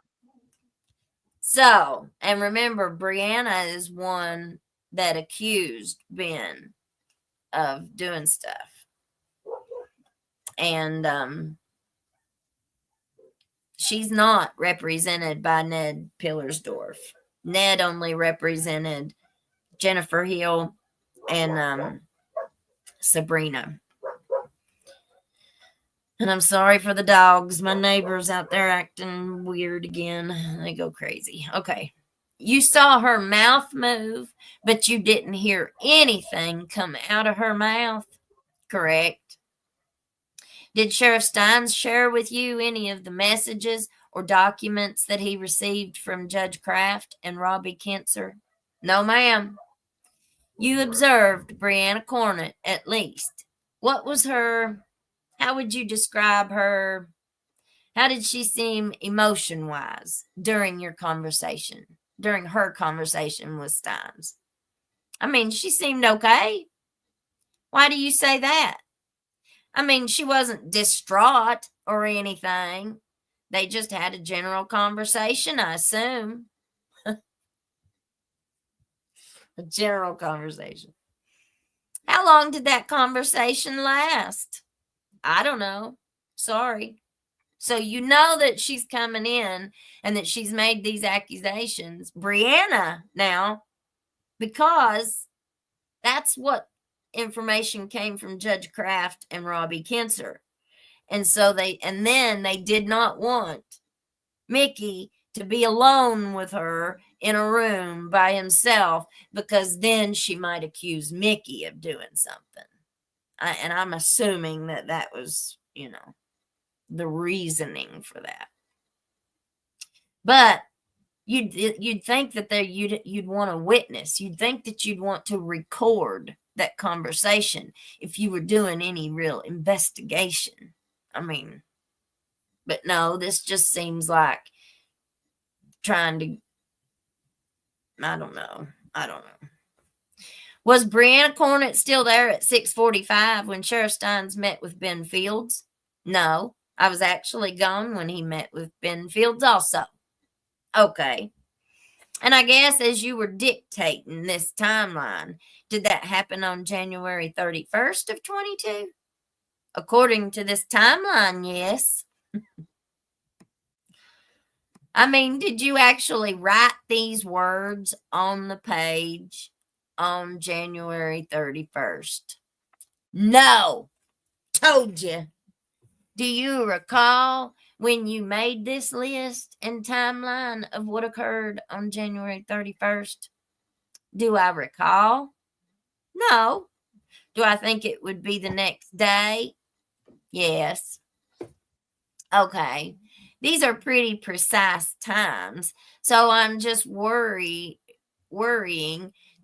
So, and remember, Brianna is one that accused Ben of doing stuff. And she's not represented by Ned Pillersdorf. Ned only represented Jennifer Hill and Sabrina. And I'm sorry for the dogs. My neighbor's out there acting weird again. They go crazy. Okay. You saw her mouth move, but you didn't hear anything come out of her mouth. Correct. Did Sheriff Stines share with you any of the messages or documents that he received from Judge Kraft and Robbie Kentzer? No, ma'am. You observed Brianna Cornett, at least. What was her... How would you describe her? How did she seem emotion-wise during your conversation, during her conversation with Stines? I mean, she seemed okay. Why do you say that? I mean, she wasn't distraught or anything. They just had a general conversation, I assume. A general conversation. How long did that conversation last? I don't know. Sorry. So you know that she's coming in and that she's made these accusations. Brianna now, because that's what information came from Judge Kraft and Robbie Kentzer. And so then they did not want Mickey to be alone with her in a room by himself, because then she might accuse Mickey of doing something. And I'm assuming that was, the reasoning for that. But you'd think that you'd want to witness. You'd think that you'd want to record that conversation if you were doing any real investigation. I mean, but no, this just seems like trying to, I don't know. Was Brianna Cornett still there at 6:45 when Sheriff Stines met with Ben Fields? No, I was actually gone when he met with Ben Fields also. Okay. And I guess as you were dictating this timeline, did that happen on January 31st of 22? According to this timeline, yes. I mean, did you actually write these words on the page on January 31st? No. Told you. Do you recall when you made this list and timeline of what occurred on January 31st? Do I recall? No. Do I think it would be the next day? Yes. Okay. These are pretty precise times. So I'm just worrying.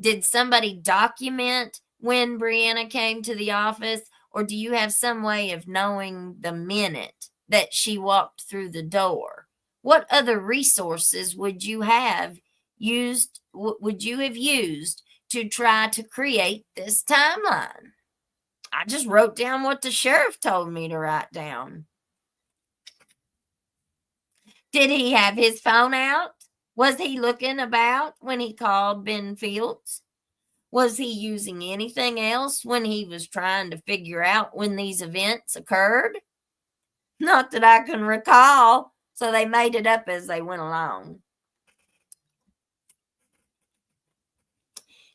Did somebody document when Brianna came to the office, or do you have some way of knowing the minute that she walked through the door? What other resources would you have would you have used to try to create this timeline? I just wrote down what the sheriff told me to write down. Did he have his phone out? Was he looking about when he called Ben Fields? Was he using anything else when he was trying to figure out when these events occurred? Not that I can recall, so they made it up as they went along.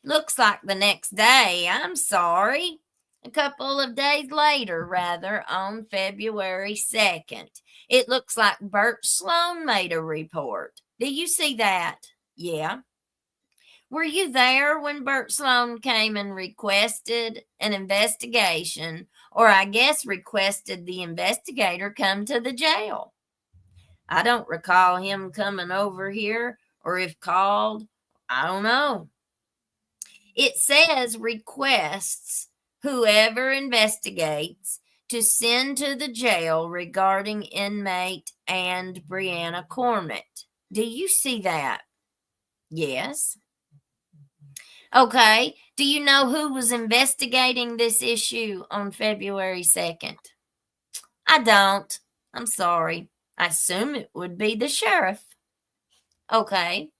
Looks like the next day, a couple of days later, rather, on February 2nd, it looks like Bert Sloan made a report. Do you see that? Yeah. Were you there when Bert Sloan came and requested an investigation, or I guess requested the investigator come to the jail? I don't recall him coming over here, or if called, I don't know. It says requests whoever investigates to send to the jail regarding inmate and Brianna Cornett. Do you see that? Yes. Okay. Do you know who was investigating this issue on February 2nd? I don't. I'm sorry. I assume it would be the sheriff. Okay.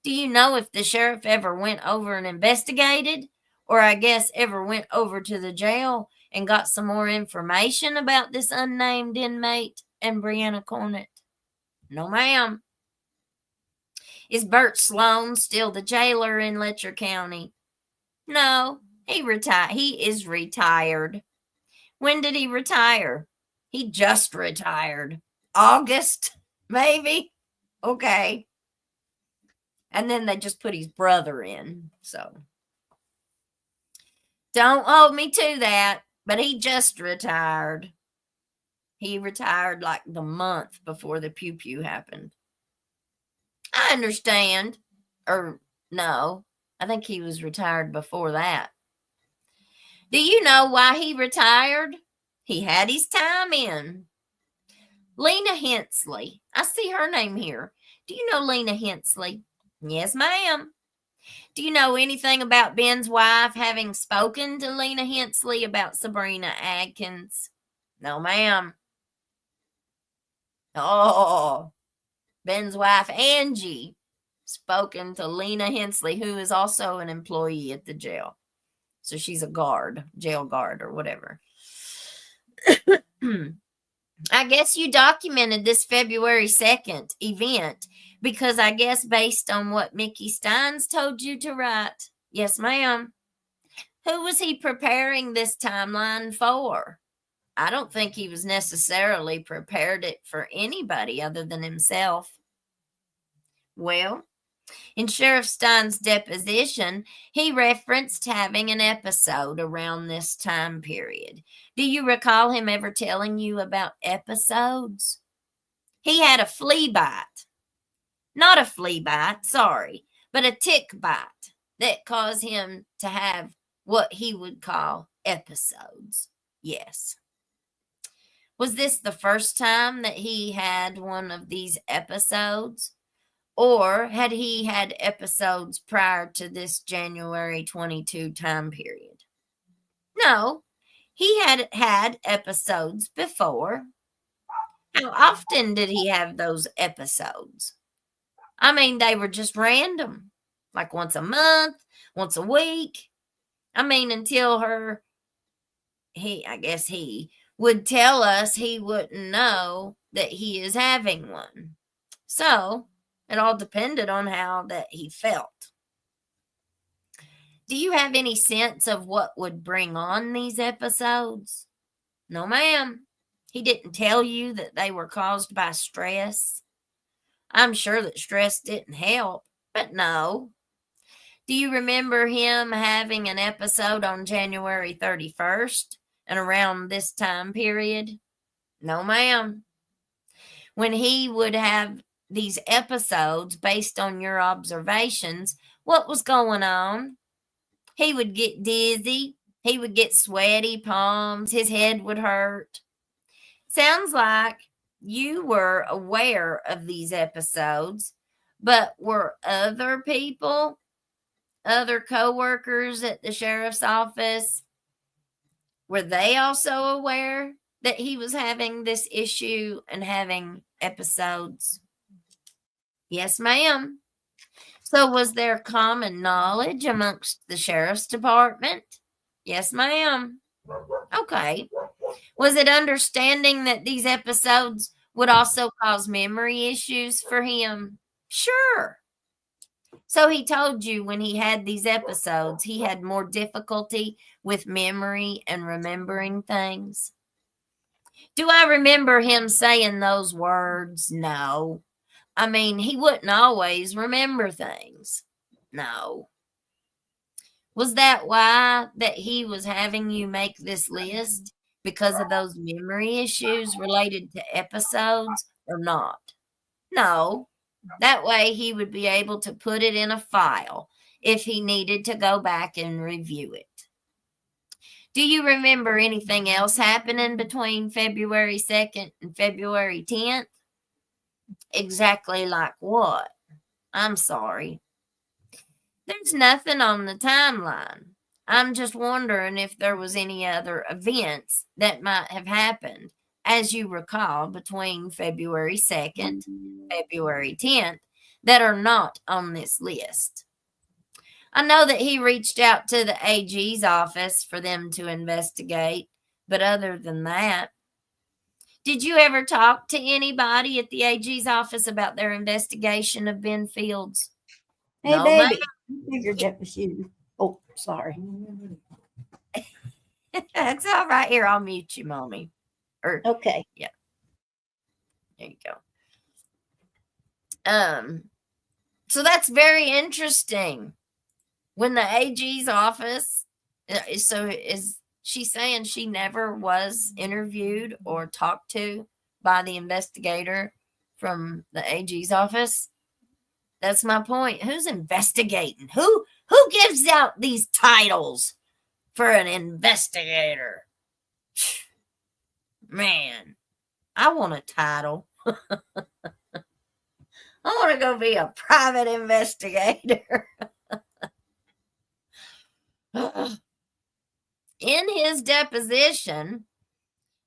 Do you know if the sheriff ever went over and investigated, or I guess ever went over to the jail and got some more information about this unnamed inmate and Brianna Cornett? No, ma'am. Is Bert Sloan still the jailer in Letcher County? No, he is retired. When did he retire? He just retired. August, maybe? Okay. And then they just put his brother in, so. Don't hold me to that, but he just retired. He retired like the month before the pew-pew happened. I understand. Or no, I think he was retired before that. Do you know why he retired? He had his time in. Lena Hensley. I see her name here. Do you know Lena Hensley? Yes, ma'am. Do you know anything about Ben's wife having spoken to Lena Hensley about Sabrina Adkins? No, ma'am. Oh, Ben's wife, Angie, spoken to Lena Hensley, who is also an employee at the jail. So she's a guard, jail guard or whatever. I guess you documented this February 2nd event because I guess based on what Mickey Stines told you to write. Yes, ma'am. Who was he preparing this timeline for? I don't think he was necessarily prepared it for anybody other than himself. Well, in Sheriff Stein's deposition, he referenced having an episode around this time period. Do you recall him ever telling you about episodes? He had a flea bite. Not a flea bite, sorry, but a tick bite that caused him to have what he would call episodes. Yes. Was this the first time that he had one of these episodes? Or had he had episodes prior to this January 22 time period? No, he had had episodes before. How often did he have those episodes? I mean, they were just random, like once a month, once a week. I mean, until I guess he would tell us he wouldn't know that he is having one. So it all depended on how that he felt. Do you have any sense of what would bring on these episodes? No, ma'am. He didn't tell you that they were caused by stress. I'm sure that stress didn't help, but no. Do you remember him having an episode on January 31st and around this time period? No, ma'am. When he would have these episodes based on your observations, what was going on? He would get dizzy. He would get sweaty palms. His head would hurt. Sounds like you were aware of these episodes, But were other people, other co-workers at the sheriff's office, were they also aware that he was having this issue and having episodes? Yes, ma'am. So was there common knowledge amongst the sheriff's department? Yes, ma'am. Okay. Was it understanding that these episodes would also cause memory issues for him? Sure. So he told you when he had these episodes, he had more difficulty with memory and remembering things. Do I remember him saying those words? No. I mean, he wouldn't always remember things. No. Was that why that he was having you make this list? Because of those memory issues related to episodes or not? No. That way he would be able to put it in a file if he needed to go back and review it. Do you remember anything else happening between February 2nd and February 10th? Exactly like what? I'm sorry. There's nothing on the timeline. I'm just wondering if there was any other events that might have happened, as you recall, between February 2nd and February 10th that are not on this list. I know that he reached out to the AG's office for them to investigate, but other than that, did you ever talk to anybody at the AG's office about their investigation of Ben Fields? Hey, No, baby. I figured that was you. Oh, sorry. It's all right. Here, I'll mute you, Mommy. Okay. Yeah. There you go. So that's very interesting. When the AG's office, so is she saying she never was interviewed or talked to by the investigator from the AG's office? That's my point. Who's investigating? Who gives out these titles for an investigator? Man, I want a title. I want to go be a private investigator. In his deposition,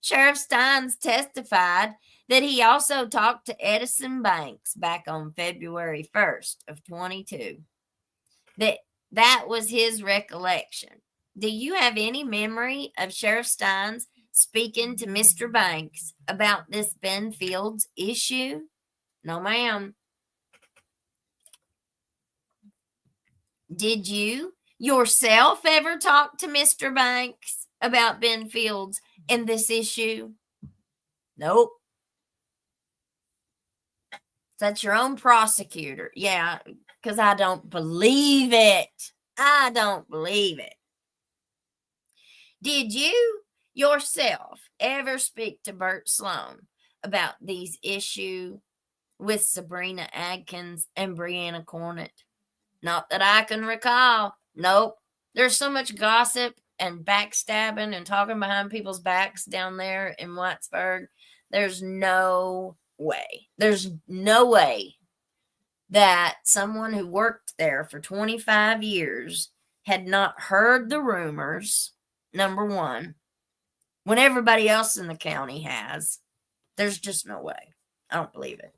Sheriff Stines testified that he also talked to Edison Banks back on February 1st of 22. That was his recollection. Do you have any memory of Sheriff Stines speaking to Mr. Banks about this Ben Fields issue? No, ma'am. Did you yourself ever talk to Mr. Banks about Ben Fields and this issue? Nope. That's your own prosecutor. Yeah, because I don't believe it. I don't believe it. Did you yourself ever speak to Bert Sloan about these issues with Sabrina Adkins and Brianna Cornett? Not that I can recall. Nope. There's so much gossip and backstabbing and talking behind people's backs down there in Whitesburg. There's no way. There's no way that someone who worked there for 25 years had not heard the rumors, number one, when everybody else in the county has. There's just no way. I don't believe it.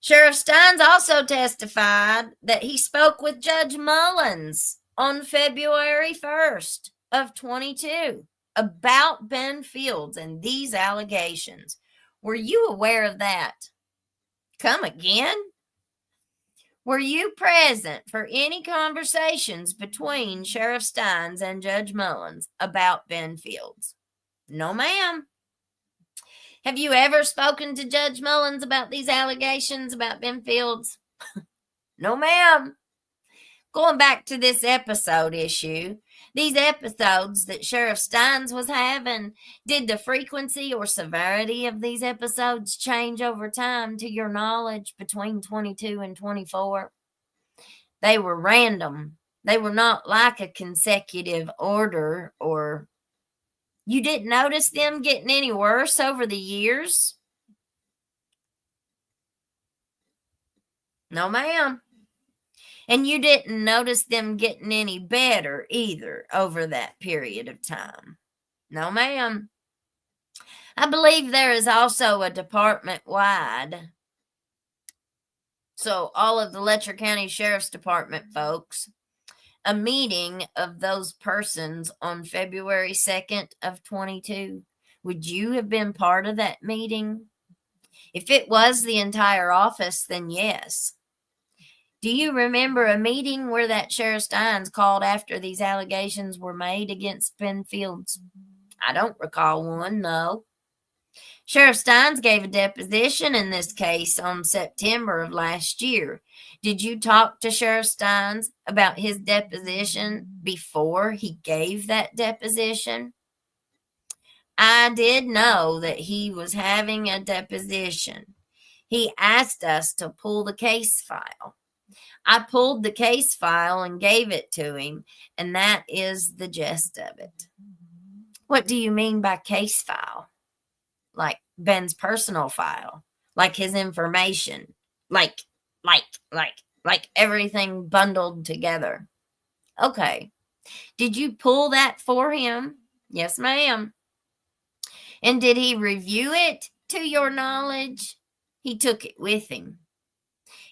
Sheriff Stines also testified that he spoke with Judge Mullins on February 1st of 22 about Ben Fields and these allegations. Were you aware of that? Come again? Were you present for any conversations between Sheriff Stines and Judge Mullins about Ben Fields? No, ma'am. Have you ever spoken to Judge Mullins about these allegations about Ben Fields? No, ma'am. Going back to this episode issue, these episodes that Sheriff Stines was having, did the frequency or severity of these episodes change over time to your knowledge between 22 and 24? They were random. They were not like a consecutive order, or you didn't notice them getting any worse over the years? No, ma'am. And you didn't notice them getting any better either over that period of time. No, ma'am. I believe there is also a department-wide. So all of the Letcher County Sheriff's Department folks, a meeting of those persons on February 2nd of 22. Would you have been part of that meeting? If it was the entire office, then yes. Do you remember a meeting where that Sheriff Stines called after these allegations were made against Penfields? I don't recall one, no. Sheriff Stines gave a deposition in this case on September of last year. Did you talk to Sheriff Stines about his deposition before he gave that deposition? I did know that he was having a deposition. He asked us to pull the case file. I pulled the case file and gave it to him, and that is the gist of it. What do you mean by case file? Like Ben's personal file, like his information, like everything bundled together. Okay. Did you pull that for him? Yes, ma'am. And did he review it to your knowledge? He took it with him.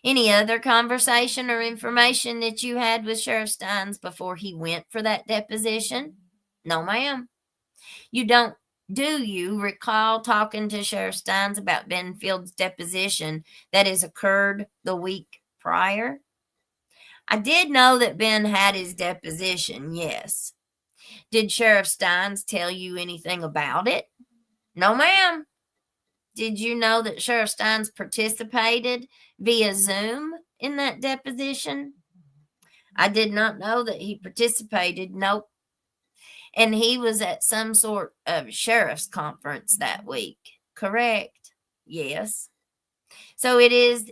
Any other conversation or information that you had with Sheriff Stines before he went for that deposition? No, ma'am. Do you recall talking to Sheriff Stines about Benfield's deposition that has occurred the week prior? I did know that Ben had his deposition, yes. Did Sheriff Stines tell you anything about it? No, ma'am. Did you know that Sheriff Stines participated via Zoom in that deposition? I did not know that he participated. Nope. And he was at some sort of sheriff's conference that week. Correct? Yes. So it is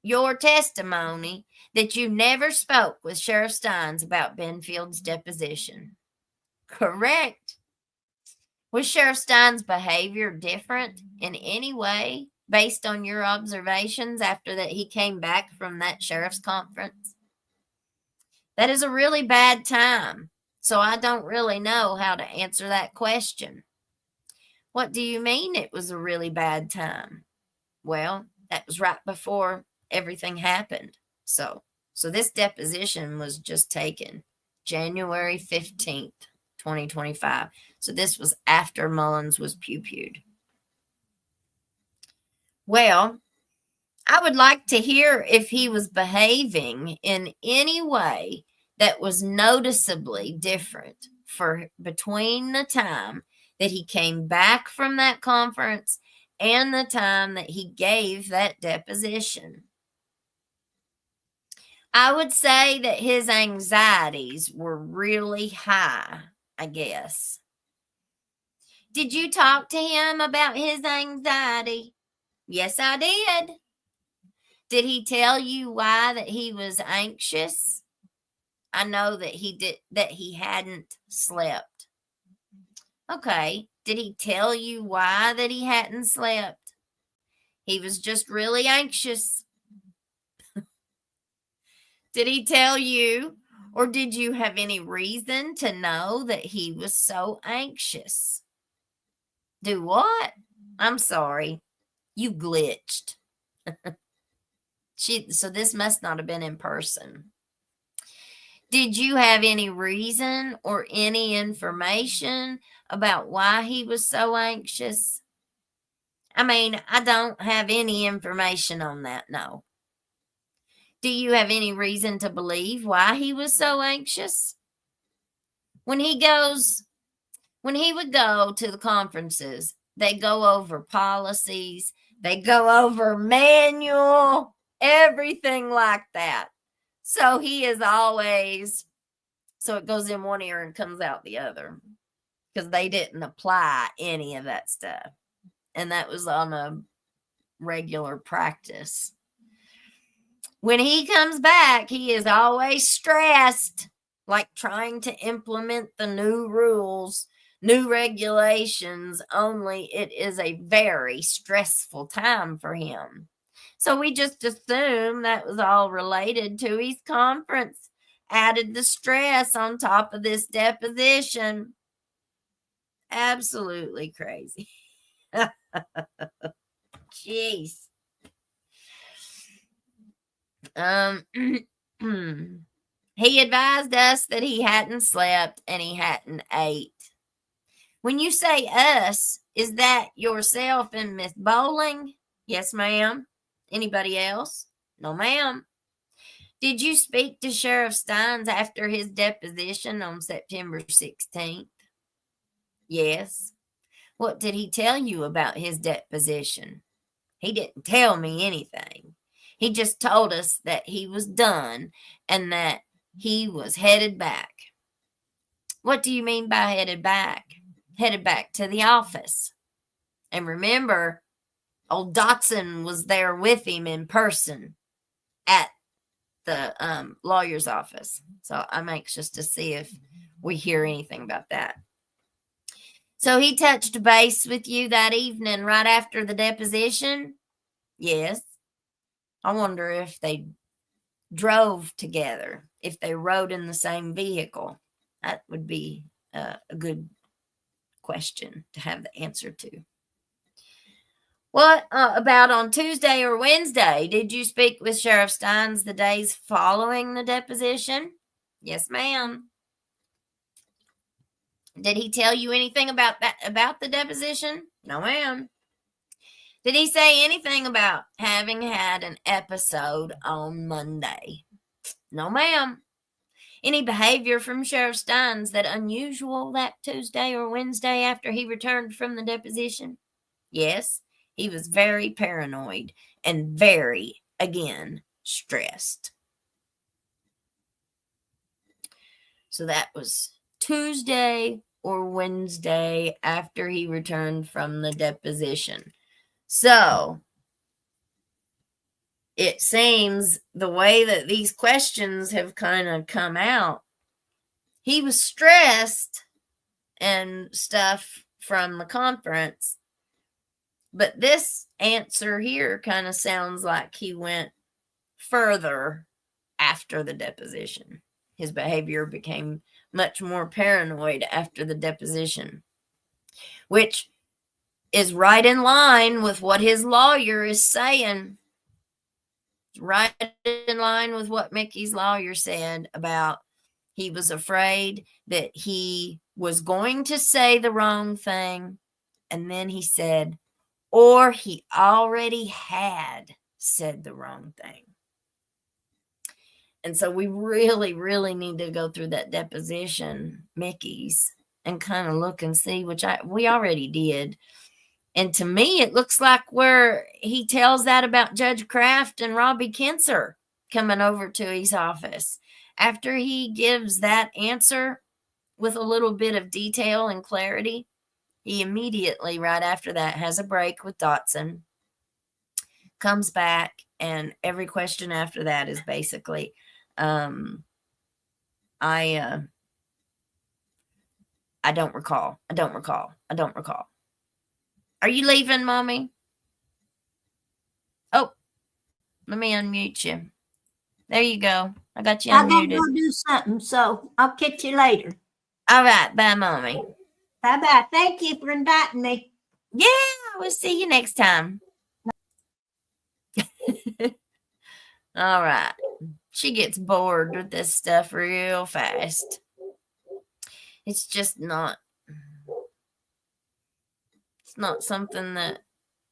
your testimony that you never spoke with Sheriff Stines about Benfield's deposition. Correct. Was Sheriff Stines' behavior different in any way based on your observations after that he came back from that sheriff's conference? That is a really bad time, so I don't really know how to answer that question. What do you mean it was a really bad time? Well, that was right before everything happened. So this deposition was just taken January 15th, 2025. So this was after Mullins was pew-pewed. Well, I would like to hear if he was behaving in any way that was noticeably different for between the time that he came back from that conference and the time that he gave that deposition. I would say that his anxieties were really high, I guess. Did you talk to him about his anxiety? Yes, I did. Did he tell you why that he was anxious? I know that he hadn't slept. Okay. Did he tell you why that he hadn't slept? He was just really anxious. Did he tell you, or did you have any reason to know that he was so anxious? Do what? I'm sorry. You glitched. So this must not have been in person. Did you have any reason or any information about why he was so anxious? I mean, I don't have any information on that, no. Do you have any reason to believe why he was so anxious? When he would go to the conferences, they go over policies, they go over manual, everything like that. So he is always, so it goes in one ear and comes out the other, because they didn't apply any of that stuff. And that was on a regular practice. When he comes back, he is always stressed, like trying to implement the new rules, new regulations, only it is a very stressful time for him. So we just assumed that was all related to his conference. Added the stress on top of this deposition. Absolutely crazy. Jeez. He advised us that he hadn't slept and he hadn't ate. When you say us, is that yourself and Miss Bowling? Yes, ma'am. Anybody else? No, ma'am. Did you speak to Sheriff Stines after his deposition on September 16th? Yes. What did he tell you about his deposition? He didn't tell me anything. He just told us that he was done and that he was headed back. What do you mean by headed back? Headed back to the office. And remember, old Dotson was there with him in person at the lawyer's office. So I'm anxious to see if we hear anything about that. So he touched base with you that evening right after the deposition? Yes. I wonder if they drove together, if they rode in the same vehicle. That would be a good question to have the answer to. What about on Tuesday or Wednesday? Did you speak with Sheriff Stines the days following the deposition? Yes, ma'am. Did he tell you anything about the deposition? No, ma'am. Did he say anything about having had an episode on Monday? No, ma'am. Any behavior from Sheriff Stines that unusual that Tuesday or Wednesday after he returned from the deposition? Yes, he was very paranoid and very, again, stressed. So that was Tuesday or Wednesday after he returned from the deposition. So it seems the way that these questions have kind of come out, he was stressed and stuff from the conference. But this answer here kind of sounds like he went further after the deposition. His behavior became much more paranoid after the deposition, which is right in line with what his lawyer is saying. Right in line with what Mickey's lawyer said about he was afraid that he was going to say the wrong thing. And then he said, or he already had said the wrong thing. And so we really, really need to go through that deposition, Mickey's, and kind of look and see, which we already did. And to me, it looks like where he tells that about Judge Kraft and Robbie Kinser coming over to his office. After he gives that answer with a little bit of detail and clarity, he immediately, right after that, has a break with Dotson, comes back, and every question after that is basically, I don't recall. I don't recall. I don't recall. Are you leaving, Mommy? Oh, let me unmute you. There you go. I got you I gotta unmuted. go do something, so I'll catch you later. All right. Bye, Mommy. Bye-bye. Thank you for inviting me. Yeah, we'll see you next time. All right. She gets bored with this stuff real fast. It's just not. It's not something that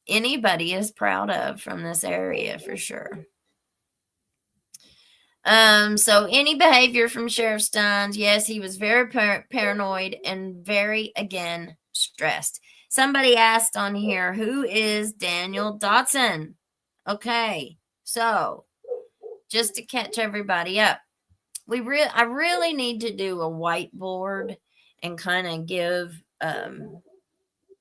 anybody is proud of from this area for sure. So any behavior from Sheriff Stines, yes, he was very paranoid and very, again, stressed. Somebody asked on here, who is Daniel Dotson? Okay, so just to catch everybody up, I really need to do a whiteboard and kind of give,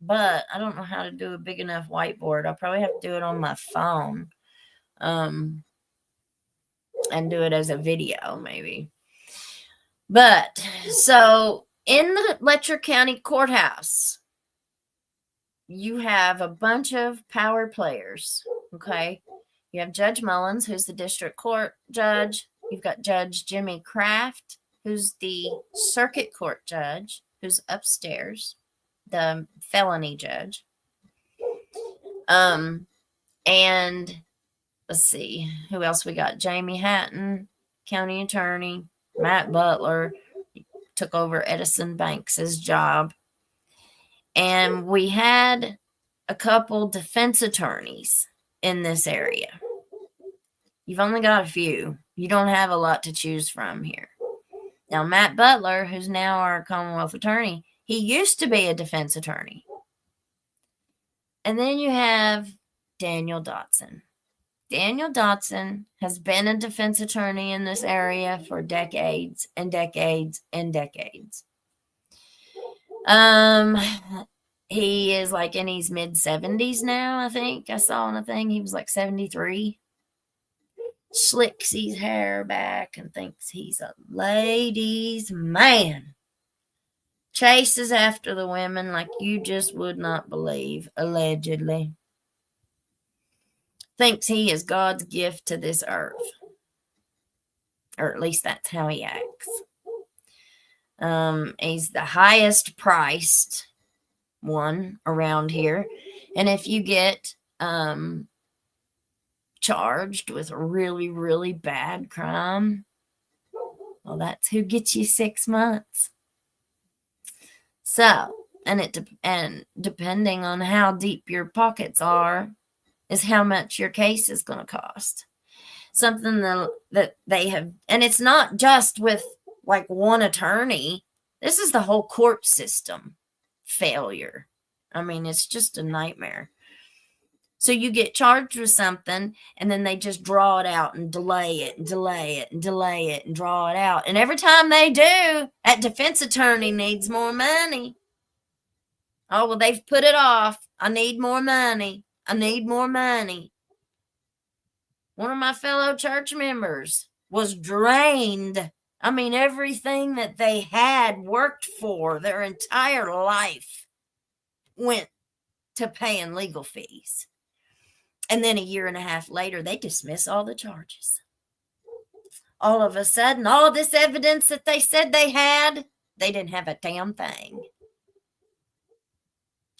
but I don't know how to do a big enough whiteboard. I'll probably have to do it on my phone. And do it as a video, maybe. But so in the Letcher County Courthouse, you have a bunch of power players. Okay. You have Judge Mullins, who's the district court judge. You've got Judge Jimmy Kraft, who's the circuit court judge, who's upstairs, the felony judge. And let's see, who else we got? Jamie Hatton, county attorney. Matt Butler took over Edison Banks's job. And we had a couple defense attorneys in this area. You've only got a few. You don't have a lot to choose from here. Now, Matt Butler, who's now our Commonwealth attorney, he used to be a defense attorney. And then you have Daniel Dotson. Daniel Dotson has been a defense attorney in this area for decades and decades and decades. He is like in his mid-70s now, I think. I saw on a thing he was like 73. Slicks his hair back and thinks he's a ladies' man. Chases after the women like you just would not believe, allegedly. Thinks he is God's gift to this earth. Or at least that's how he acts. He's the highest priced one around here. And if you get charged with a really, really bad crime, well, that's who gets you 6 months. So, and depending on how deep your pockets are, is how much your case is going to cost. Something that they have, and it's not just with like one attorney. This is the whole court system failure. I mean, it's just a nightmare. So you get charged with something, and then they just draw it out and delay it and delay it and delay it and draw it out. And every time they do, that defense attorney needs more money. Oh, well, they've put it off. I need more money. I need more money. One of my fellow church members was drained. I mean, everything that they had worked for their entire life went to paying legal fees. And then a year and a half later, they dismiss all the charges. All of a sudden, all this evidence that they said they had, they didn't have a damn thing.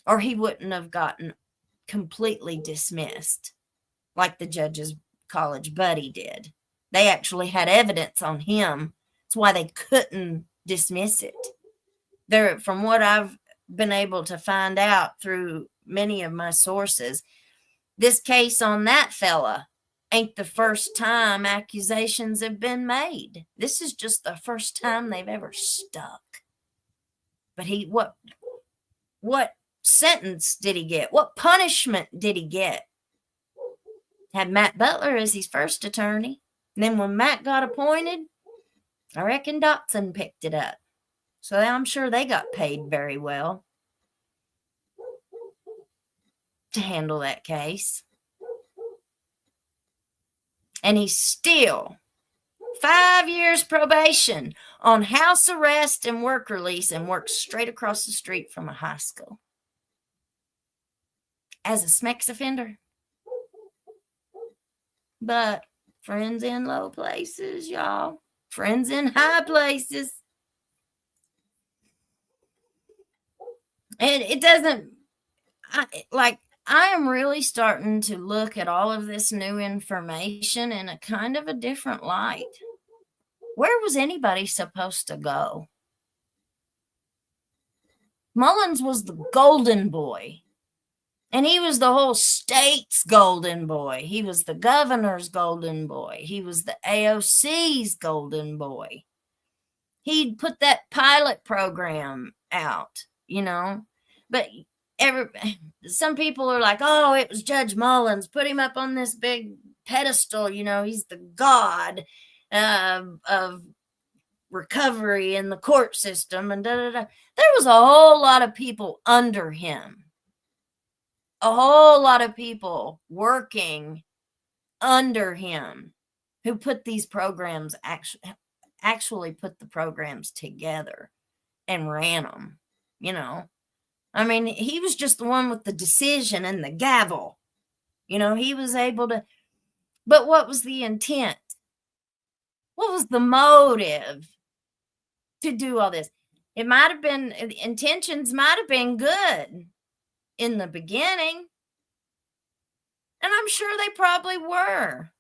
Or he wouldn't have gotten completely dismissed like the judge's college buddy did. They actually had evidence on him. That's why they couldn't dismiss it. There, from what I've been able to find out through many of my sources, this case on that fella ain't the first time accusations have been made. This is just the first time they've ever stuck. But what sentence did he get? What punishment did he get? Had Matt Butler as his first attorney. And then when Matt got appointed, I reckon Dotson picked it up. So I'm sure they got paid very well to handle that case. And he's still 5 years probation on house arrest and work release, and works straight across the street from a high school as a SMEX offender. But friends in low places, y'all. Friends in high places. And it doesn't, I am really starting to look at all of this new information in a kind of a different light. Where was anybody supposed to go? Mullins was the golden boy. And he was the whole state's golden boy. He was the governor's golden boy. He was the AOC's golden boy. He'd put that pilot program out, you know. But some people are like, oh, it was Judge Mullins. Put him up on this big pedestal. You know, he's the god of recovery in the court system. And There was a whole lot of people under him. A whole lot of people working under him who put these programs, actually put the programs together and ran them, you know. I mean, he was just the one with the decision and the gavel. You know, he was able to But what was the intent? What was the motive to do all this? It might have been, intentions might have been good in the beginning. And I'm sure they probably were.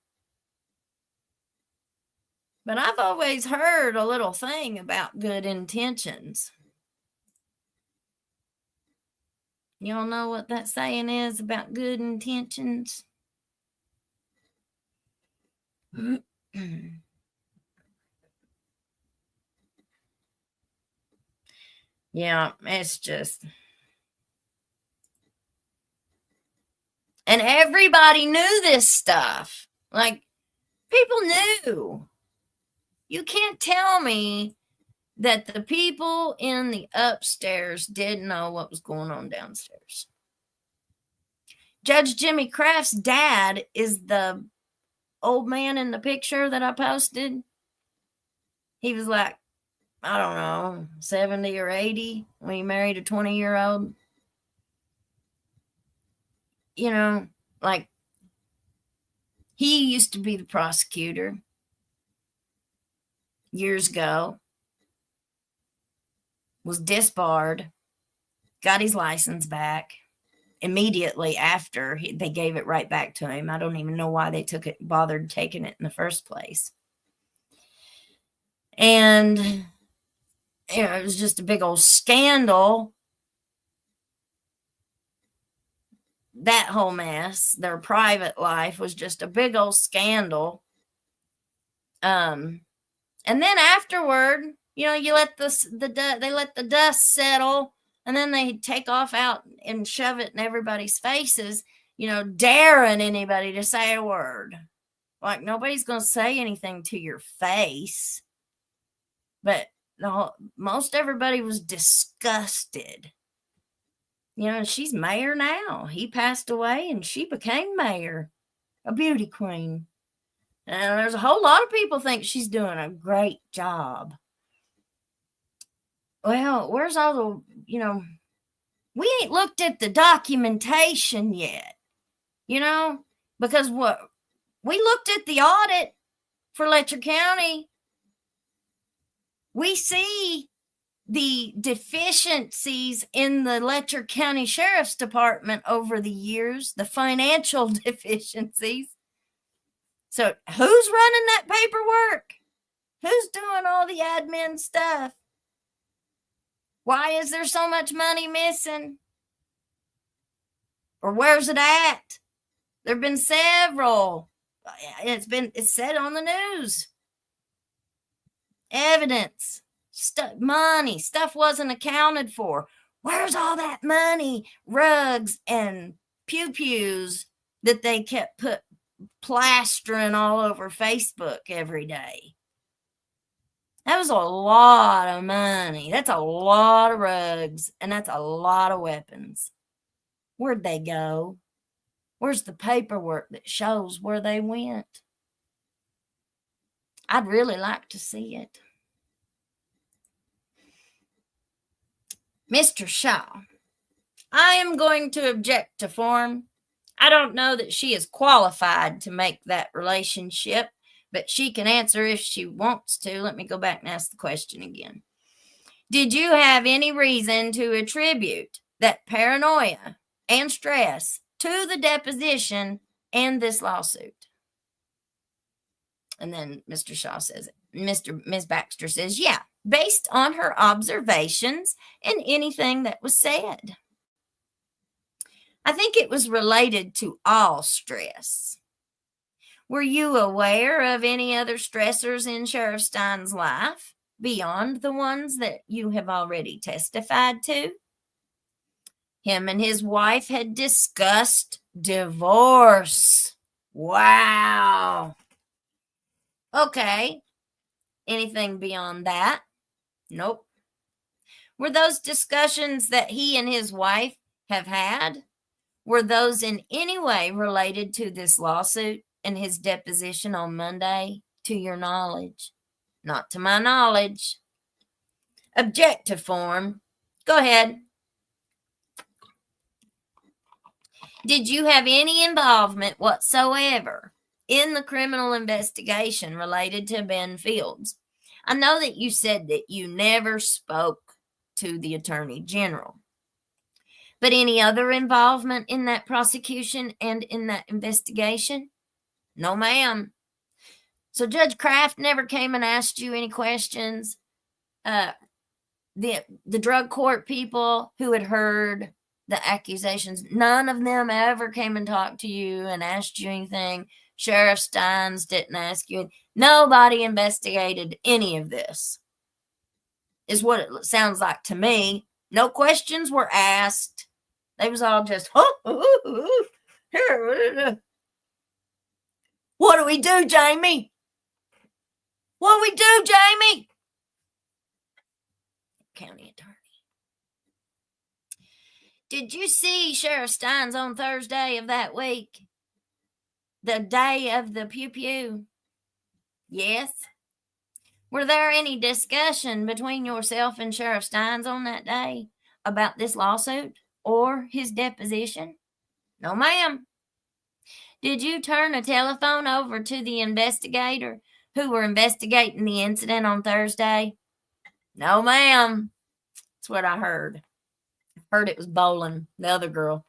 But I've always heard a little thing about good intentions. Y'all know what that saying is about good intentions? Yeah, it's just. And everybody knew this stuff. Like, people knew. You can't tell me that the people in the upstairs didn't know what was going on downstairs. Judge Jimmy Kraft's dad is the old man in the picture that I posted. He was like, I don't know, 70 or 80 when he married a 20-year-old. You know, like, he used to be the prosecutor years ago, was disbarred, got his license back immediately after they gave it right back to him. I don't even know why they bothered taking it in the first place. And, you know, it was just a big old scandal. That whole mess, their private life was just a big old scandal. And then afterward, you know, you let they let the dust settle, and then they take off out and shove it in everybody's faces, you know, daring anybody to say a word. Like, nobody's going to say anything to your face. But most everybody was disgusted. You know, and she's mayor now. He passed away and she became mayor, a beauty queen. And there's a whole lot of people think she's doing a great job. Well, where's all the, you know, we ain't looked at the documentation yet, you know, because what we looked at the audit for Letcher County. We see the deficiencies in the Letcher County Sheriff's Department over the years, the financial deficiencies. So who's running that paperwork? Who's doing all the admin stuff? Why is there so much money missing? Or where's it at? There have been several. It's said on the news. Evidence, money, stuff wasn't accounted for. Where's all that money? Rugs and pew-pews that they kept plastering all over Facebook every day. That was a lot of money. That's a lot of rugs, and that's a lot of weapons. Where'd they go? Where's the paperwork that shows where they went? I'd really like to see it. Mr. Shaw, I am going to object to form. I don't know that she is qualified to make that relationship, but she can answer if she wants to. Let me go back and ask the question again. Did you have any reason to attribute that paranoia and stress to the deposition and this lawsuit? And then Mr. Shaw says, Ms. Baxter says, yeah, based on her observations and anything that was said. I think it was related to all stress. Were you aware of any other stressors in Sheriff Stines' life beyond the ones that you have already testified to? Him and his wife had discussed divorce. Wow. Okay. Anything beyond that? Nope. Were those discussions that he and his wife have had, were those in any way related to this lawsuit and his deposition on Monday, to your knowledge? Not to my knowledge. Object to form. Go ahead. Did you have any involvement whatsoever in the criminal investigation related to Ben Fields. I know that you said that you never spoke to the Attorney General, but any other involvement in that prosecution and in that investigation? No, ma'am. So Judge Kraft never came and asked you any questions? The drug court people who had heard the accusations, none of them ever came and talked to you and asked you anything? Sheriff Stines didn't ask you. Nobody investigated any of this, is what it sounds like to me. No questions were asked. They was all just, here. What do we do, Jamie? What do we do, Jamie? County attorney. Did you see Sheriff Stines on Thursday of that week? The day of the pew-pew? Yes. Were there any discussion between yourself and Sheriff Stines on that day about this lawsuit or his deposition? No, ma'am. Did you turn a telephone over to the investigator who were investigating the incident on Thursday? No, ma'am. That's what I heard. I heard it was Bolin, the other girl.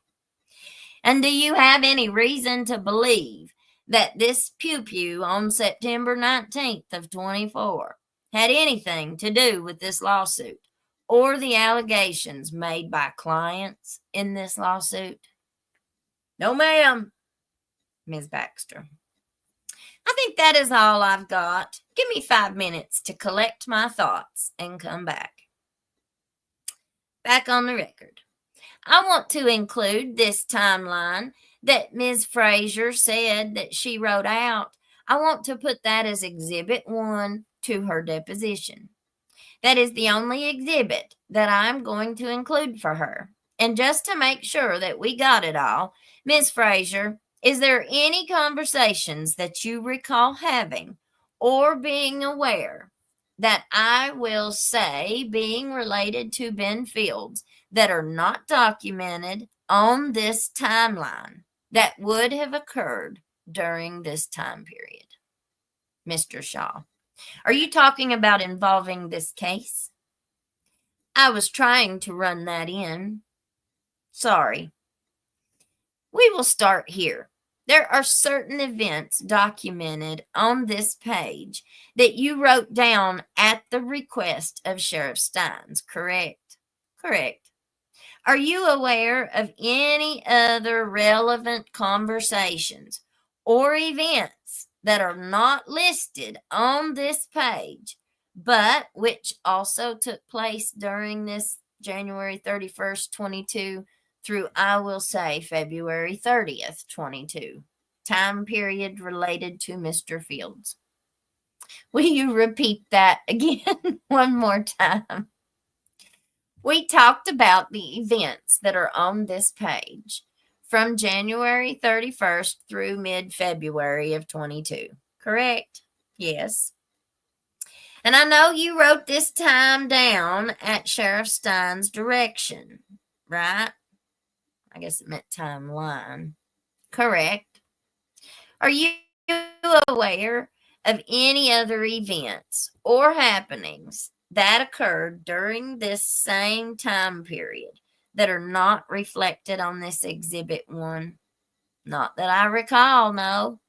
And do you have any reason to believe that this pew-pew on September 19th of 24 had anything to do with this lawsuit or the allegations made by clients in this lawsuit? No, ma'am, Ms. Baxter. I think that is all I've got. Give me 5 minutes to collect my thoughts and come back. Back on the record. I want to include this timeline that Ms. Frazier said that she wrote out. I want to put that as Exhibit 1 to her deposition. That is the only exhibit that I'm going to include for her. And just to make sure that we got it all, Ms. Frazier, is there any conversations that you recall having or being aware that I will say being related to Ben Fields that are not documented on this timeline that would have occurred during this time period? Mr. Shaw, are you talking about involving this case? I was trying to run that in. Sorry. We will start here. There are certain events documented on this page that you wrote down at the request of Sheriff Stines, correct? Correct. Are you aware of any other relevant conversations or events that are not listed on this page, but which also took place during this January 31st, 22 through, I will say, February 30th, 22, time period related to Mr. Fields? Will you repeat that again one more time? We talked about the events that are on this page from January 31st through mid-February of 22, correct? Yes. And I know you wrote this time down at Sheriff Stines' direction, right? I guess it meant timeline. Correct. Are you aware of any other events or happenings that occurred during this same time period that are not reflected on this Exhibit 1? Not that I recall, no.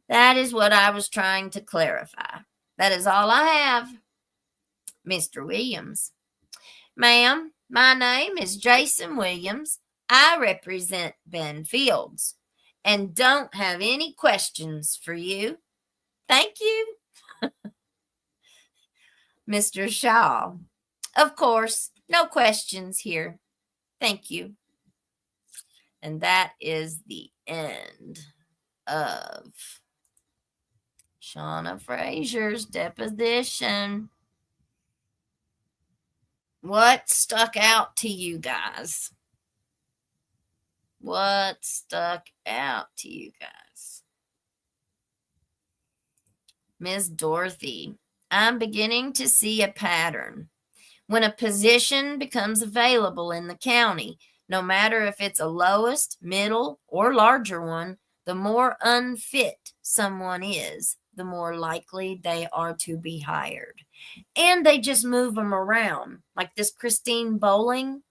That is what I was trying to clarify. That is all I have. Mr. Williams. Ma'am, my name is Jason Williams. I represent Ben Fields and don't have any questions for you. Thank you. Mr. Shaw. Of course, no questions here. Thank you. And that is the end of Lashauna Frazier's deposition. What stuck out to you guys? What stuck out to you guys? Ms. Dorothy, I'm beginning to see a pattern. When a position becomes available in the county, no matter if it's a lowest, middle, or larger one, The more unfit someone is, the more likely they are to be hired. And they just move them around. Like this Christine Bowling,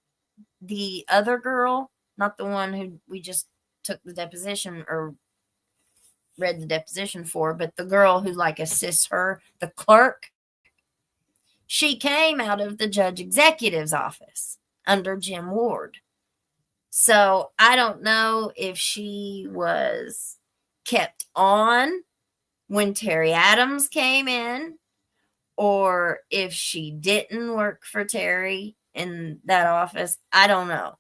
the other girl, not the one who we just took the deposition or read the deposition for, but the girl who like assists her, the clerk, she came out of the judge executive's office under Jim Ward. So I don't know if she was kept on when Terry Adams came in, or if she didn't work for Terry in that office. I don't know.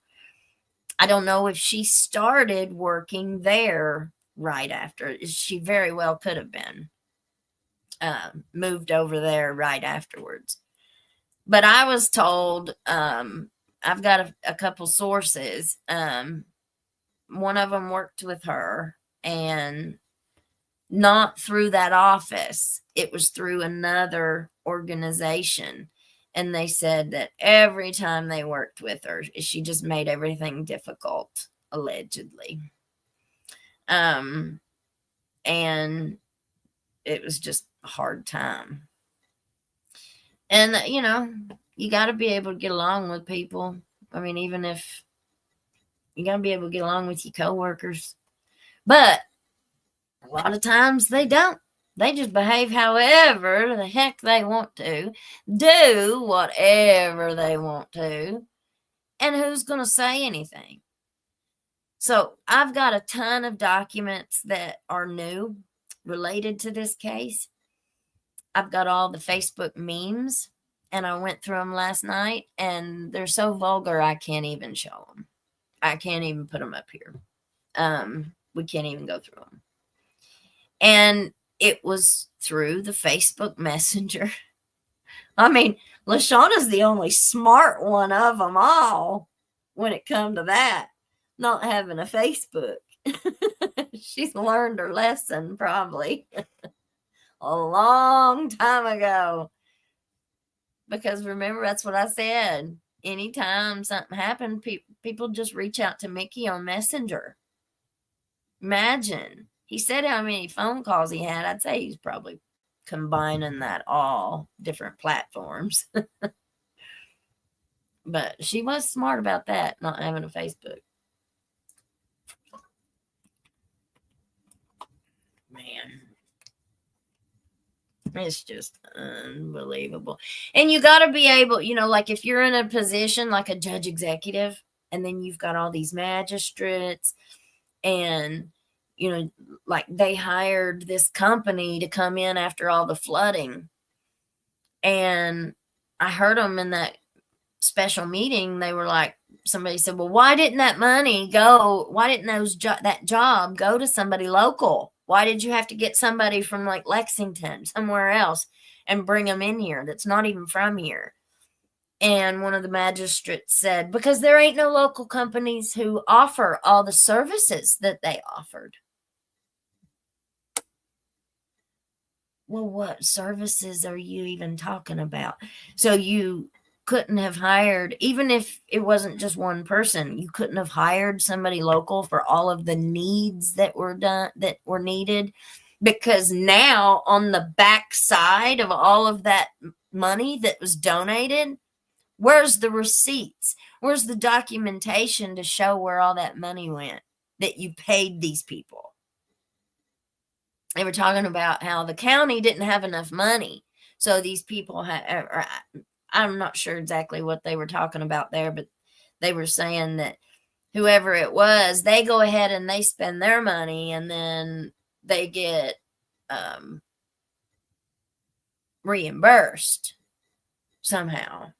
I don't know if she started working there right after. She very well could have been moved over there right afterwards. But I was told, I've got a couple sources. One of them worked with her, and not through that office. It was through another organization. And they said that every time they worked with her, she just made everything difficult, allegedly. And it was just a hard time. And, you know, you got to be able to get along with people. I mean, even if you got to be able to get along with your coworkers. But a lot of times they don't. They just behave however the heck they want to, do whatever they want to, and who's going to say anything? So I've got a ton of documents that are new related to this case. I've got all the Facebook memes, and I went through them last night, and they're so vulgar I can't even show them. I can't even put them up here. We can't even go through them. And it was through the Facebook Messenger. I mean, Lashauna's the only smart one of them all when it come to that, not having a Facebook. She's learned her lesson probably a long time ago. Because remember, that's what I said. Anytime something happened, people just reach out to Mickey on Messenger. Imagine. He said how many phone calls he had. I'd say he's probably combining that all different platforms. But she was smart about that, not having a Facebook. Man. It's just unbelievable. And you got to be able, you know, like if you're in a position like a judge executive, and then you've got all these magistrates, and you know, like they hired this company to come in after all the flooding. And I heard them in that special meeting. They were like, somebody said, well, why didn't that money go? Why didn't that job go to somebody local? Why did you have to get somebody from like Lexington, somewhere else, and bring them in here that's not even from here? And one of the magistrates said, because there ain't no local companies who offer all the services that they offered. Well, what services are you even talking about? So you couldn't have hired, even if it wasn't just one person, you couldn't have hired somebody local for all of the needs that were needed. Because now on the back side of all of that money that was donated, where's the receipts? Where's the documentation to show where all that money went that you paid these people? They were talking about how the county didn't have enough money. So these people I'm not sure exactly what they were talking about there, but they were saying that whoever it was, they go ahead and they spend their money, and then they get reimbursed somehow.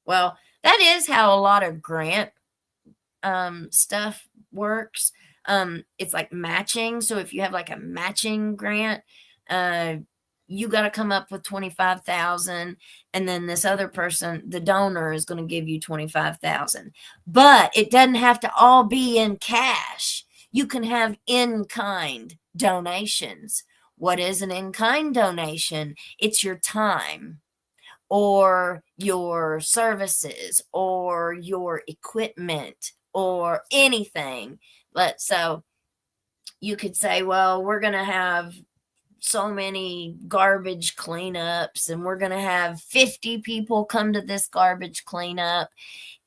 Well, that is how a lot of grant stuff works. It's like matching. So if you have like a matching grant, you got to come up with $25,000, and then this other person, the donor, is going to give you $25,000. But it doesn't have to all be in cash. You can have in-kind donations. What is an in-kind donation? It's your time, or your services, or your equipment, or anything. So you could say, well, we're going to have so many garbage cleanups, and we're going to have 50 people come to this garbage cleanup,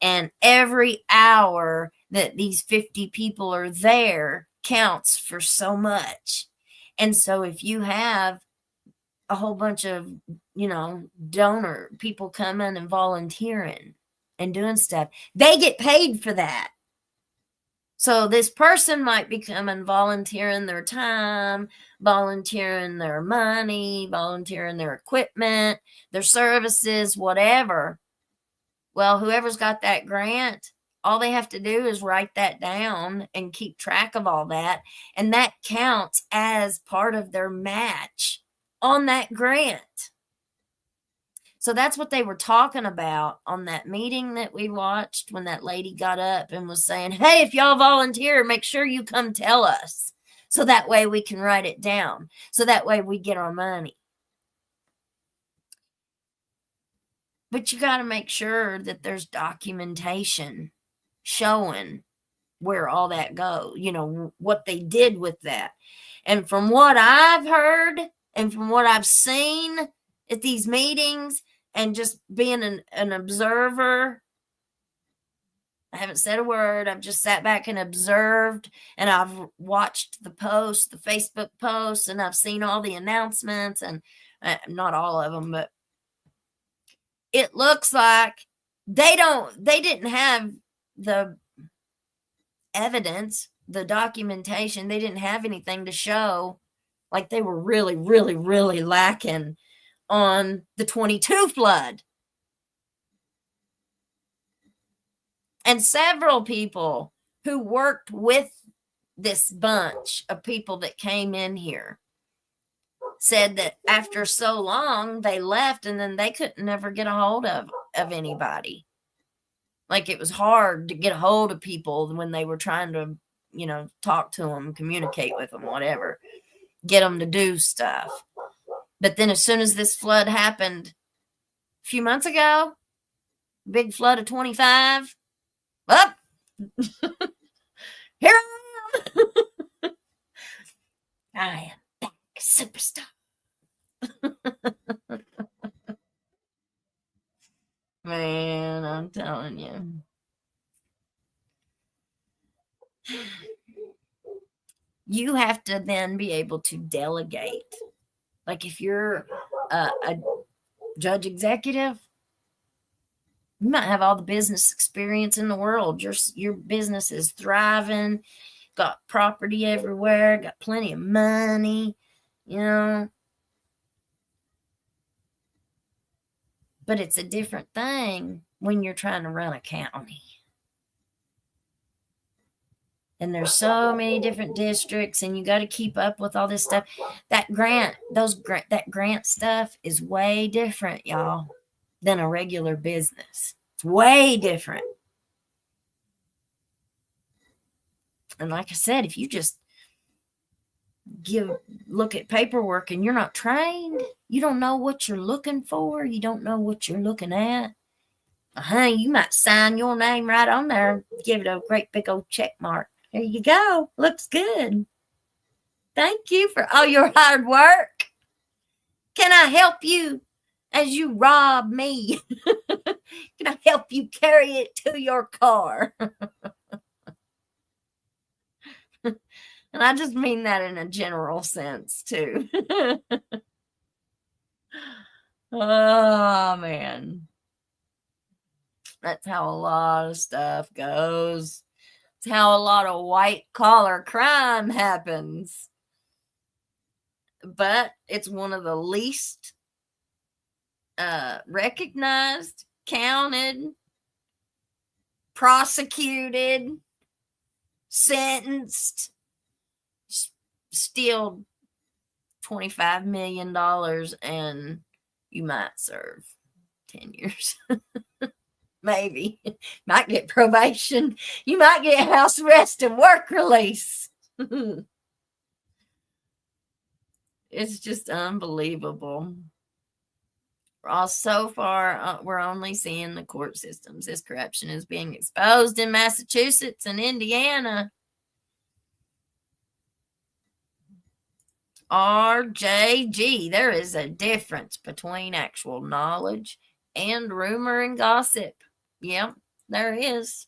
and every hour that these 50 people are there counts for so much. And so if you have a whole bunch of, donor people coming and volunteering and doing stuff, they get paid for that. So this person might be coming, volunteering their time, volunteering their money, volunteering their equipment, their services, whatever. Well, whoever's got that grant, all they have to do is write that down and keep track of all that. And that counts as part of their match on that grant. So that's what they were talking about on that meeting that we watched, when that lady got up and was saying, hey, if y'all volunteer, make sure you come tell us. So that way we can write it down. So that way we get our money. But you got to make sure that there's documentation showing where all that goes, what they did with that. And from what I've heard and from what I've seen at these meetings, and just being an observer, I haven't said a word. I've just sat back and observed, and I've watched the posts, the Facebook posts, and I've seen all the announcements, and not all of them, but it looks like they didn't have the evidence, the documentation. They didn't have anything to show. Like, they were really, really, really lacking on the 22 flood. And several people who worked with this bunch of people that came in here said that after so long they left, and then they couldn't never get a hold of anybody. Like, it was hard to get a hold of people when they were trying to, talk to them, communicate with them, whatever, get them to do stuff. But then as soon as this flood happened a few months ago, big flood of 25, up, here I am. I am back, superstar. Man, I'm telling you. You have to then be able to delegate. Like, if you're a judge executive, you might have all the business experience in the world. Your business is thriving, got property everywhere, got plenty of money, But it's a different thing when you're trying to run a county. And there's so many different districts, and you got to keep up with all this stuff. That grant stuff is way different, y'all, than a regular business. It's way different. And like I said, if you just look at paperwork and you're not trained, you don't know what you're looking for, you don't know what you're looking at, you might sign your name right on there, give it a great big old check mark. There you go. Looks good. Thank you for all your hard work. Can I help you as you rob me? Can I help you carry it to your car? And I just mean that in a general sense, too. Oh, man. That's how a lot of stuff goes. It's how a lot of white-collar crime happens. But it's one of the least recognized, counted, prosecuted, sentenced, steal $25 million, and you might serve 10 years. Maybe. Might get probation. You might get house arrest and work release. It's just unbelievable. So far, we're only seeing the court systems. This corruption is being exposed in Massachusetts and Indiana. RJG. There is a difference between actual knowledge and rumor and gossip. Yeah, there is.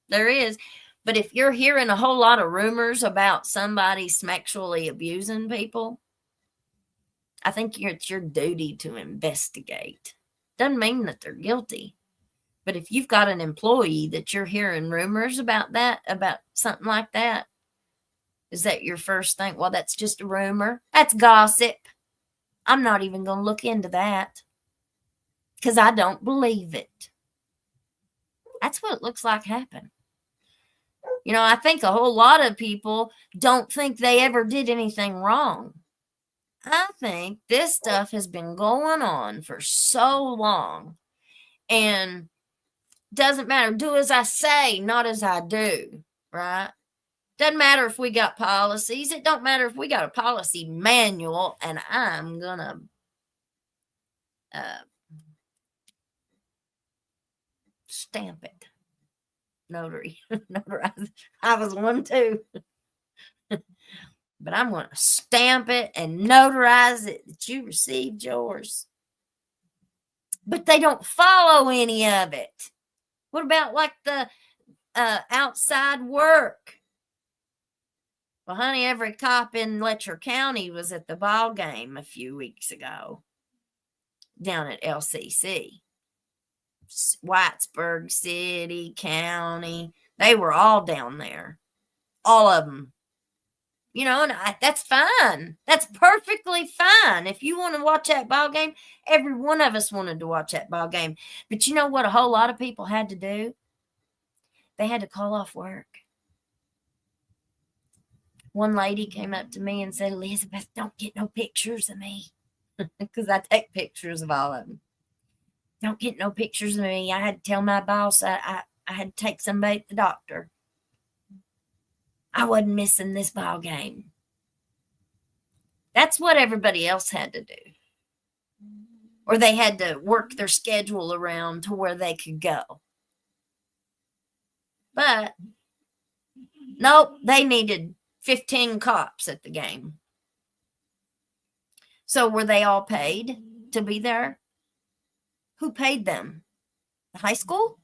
There is. But if you're hearing a whole lot of rumors about somebody sexually abusing people, I think it's your duty to investigate. Doesn't mean that they're guilty. But if you've got an employee that you're hearing rumors about something like that, is that your first thing? Well, that's just a rumor. That's gossip. I'm not even going to look into that because I don't believe it. That's what it looks like happened. You know, I think a whole lot of people don't think they ever did anything wrong. I think this stuff has been going on for so long, and doesn't matter. Do as I say, not as I do, right? Doesn't matter if we got policies. It don't matter if we got a policy manual, and I'm gonna stamp it. Notary. Notarize. I was one too. But I'm going to stamp it and notarize it that you received yours. But they don't follow any of it. What about like the outside work? Well, honey, every cop in Letcher County was at the ball game a few weeks ago down at LCC. Whitesburg City, County, they were all down there. All of them. You know, and that's fine. That's perfectly fine. If you want to watch that ball game, every one of us wanted to watch that ball game. But you know what a whole lot of people had to do? They had to call off work. One lady came up to me and said, Elizabeth, don't get no pictures of me. Because I take pictures of all of them. Don't get no pictures of me. I had to tell my boss I had to take somebody to the doctor. I wasn't missing this ball game. That's what everybody else had to do. Or they had to work their schedule around to where they could go. But, nope, they needed 15 cops at the game. So were they all paid to be there? Who paid them? The high school?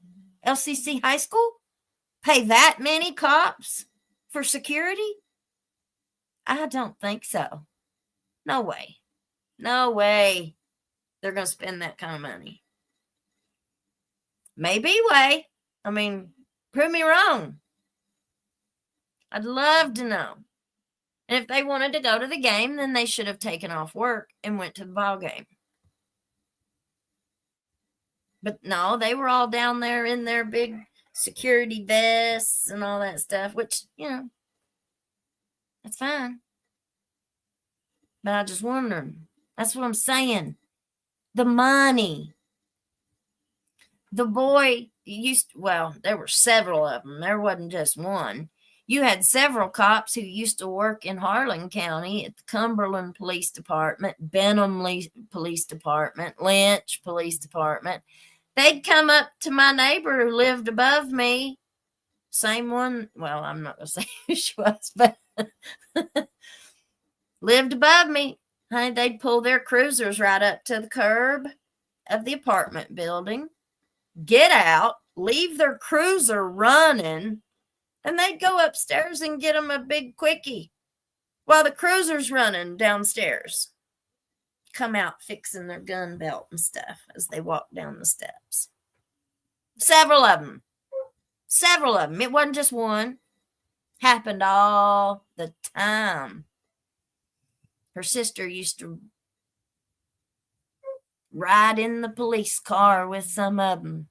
LCC high school? Pay that many cops for security? I don't think so. No way. No way they're going to spend that kind of money. Maybe way. I mean, prove me wrong. I'd love to know. And if they wanted to go to the game, then they should have taken off work and went to the ball game. But no, they were all down there in their big security vests and all that stuff, which, you know, that's fine. But I just wondered. That's what I'm saying. The money. The boy there were several of them. There wasn't just one. You had several cops who used to work in Harlan County at the Cumberland Police Department, Benham Police Department, Lynch Police Department. They'd come up to my neighbor who lived above me. Same one. Well, I'm not going to say who she was, but lived above me. Honey, they'd pull their cruisers right up to the curb of the apartment building, get out, leave their cruiser running, and they'd go upstairs and get them a big quickie while the cruiser's running downstairs. Come out fixing their gun belt and stuff as they walk down the steps. Several of them. It wasn't just one. Happened all the time. Her sister used to ride in the police car with some of them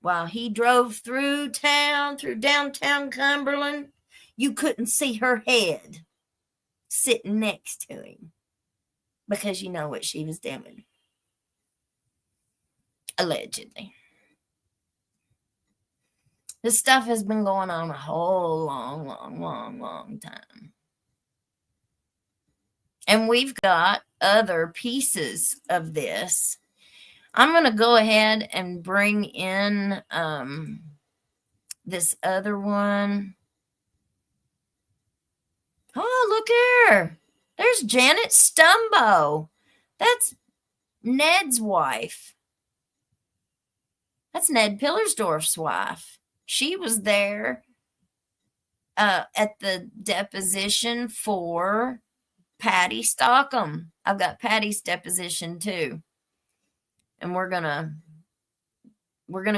while he drove through downtown Cumberland. You couldn't see her head sitting next to him because you know what she was doing. Allegedly. This stuff has been going on a whole long time. And we've got other pieces of this. I'm going to go ahead and bring in this other one. Oh, look here. There's Janet Stumbo. That's Ned's wife. That's Ned Pillersdorf's wife. She was there at the deposition for Patty Stockham. I've got Patty's deposition too. And we're gonna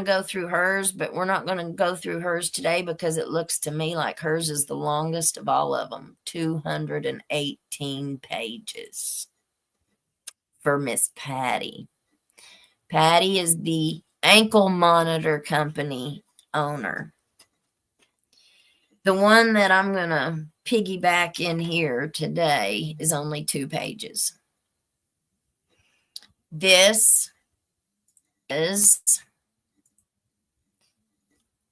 go through hers, but we're not gonna go through hers today because it looks to me like hers is the longest of all of them. 218 pages for Miss Patty. Patty is the ankle monitor company owner. The one that I'm going to piggyback in here today is only 2 pages. This is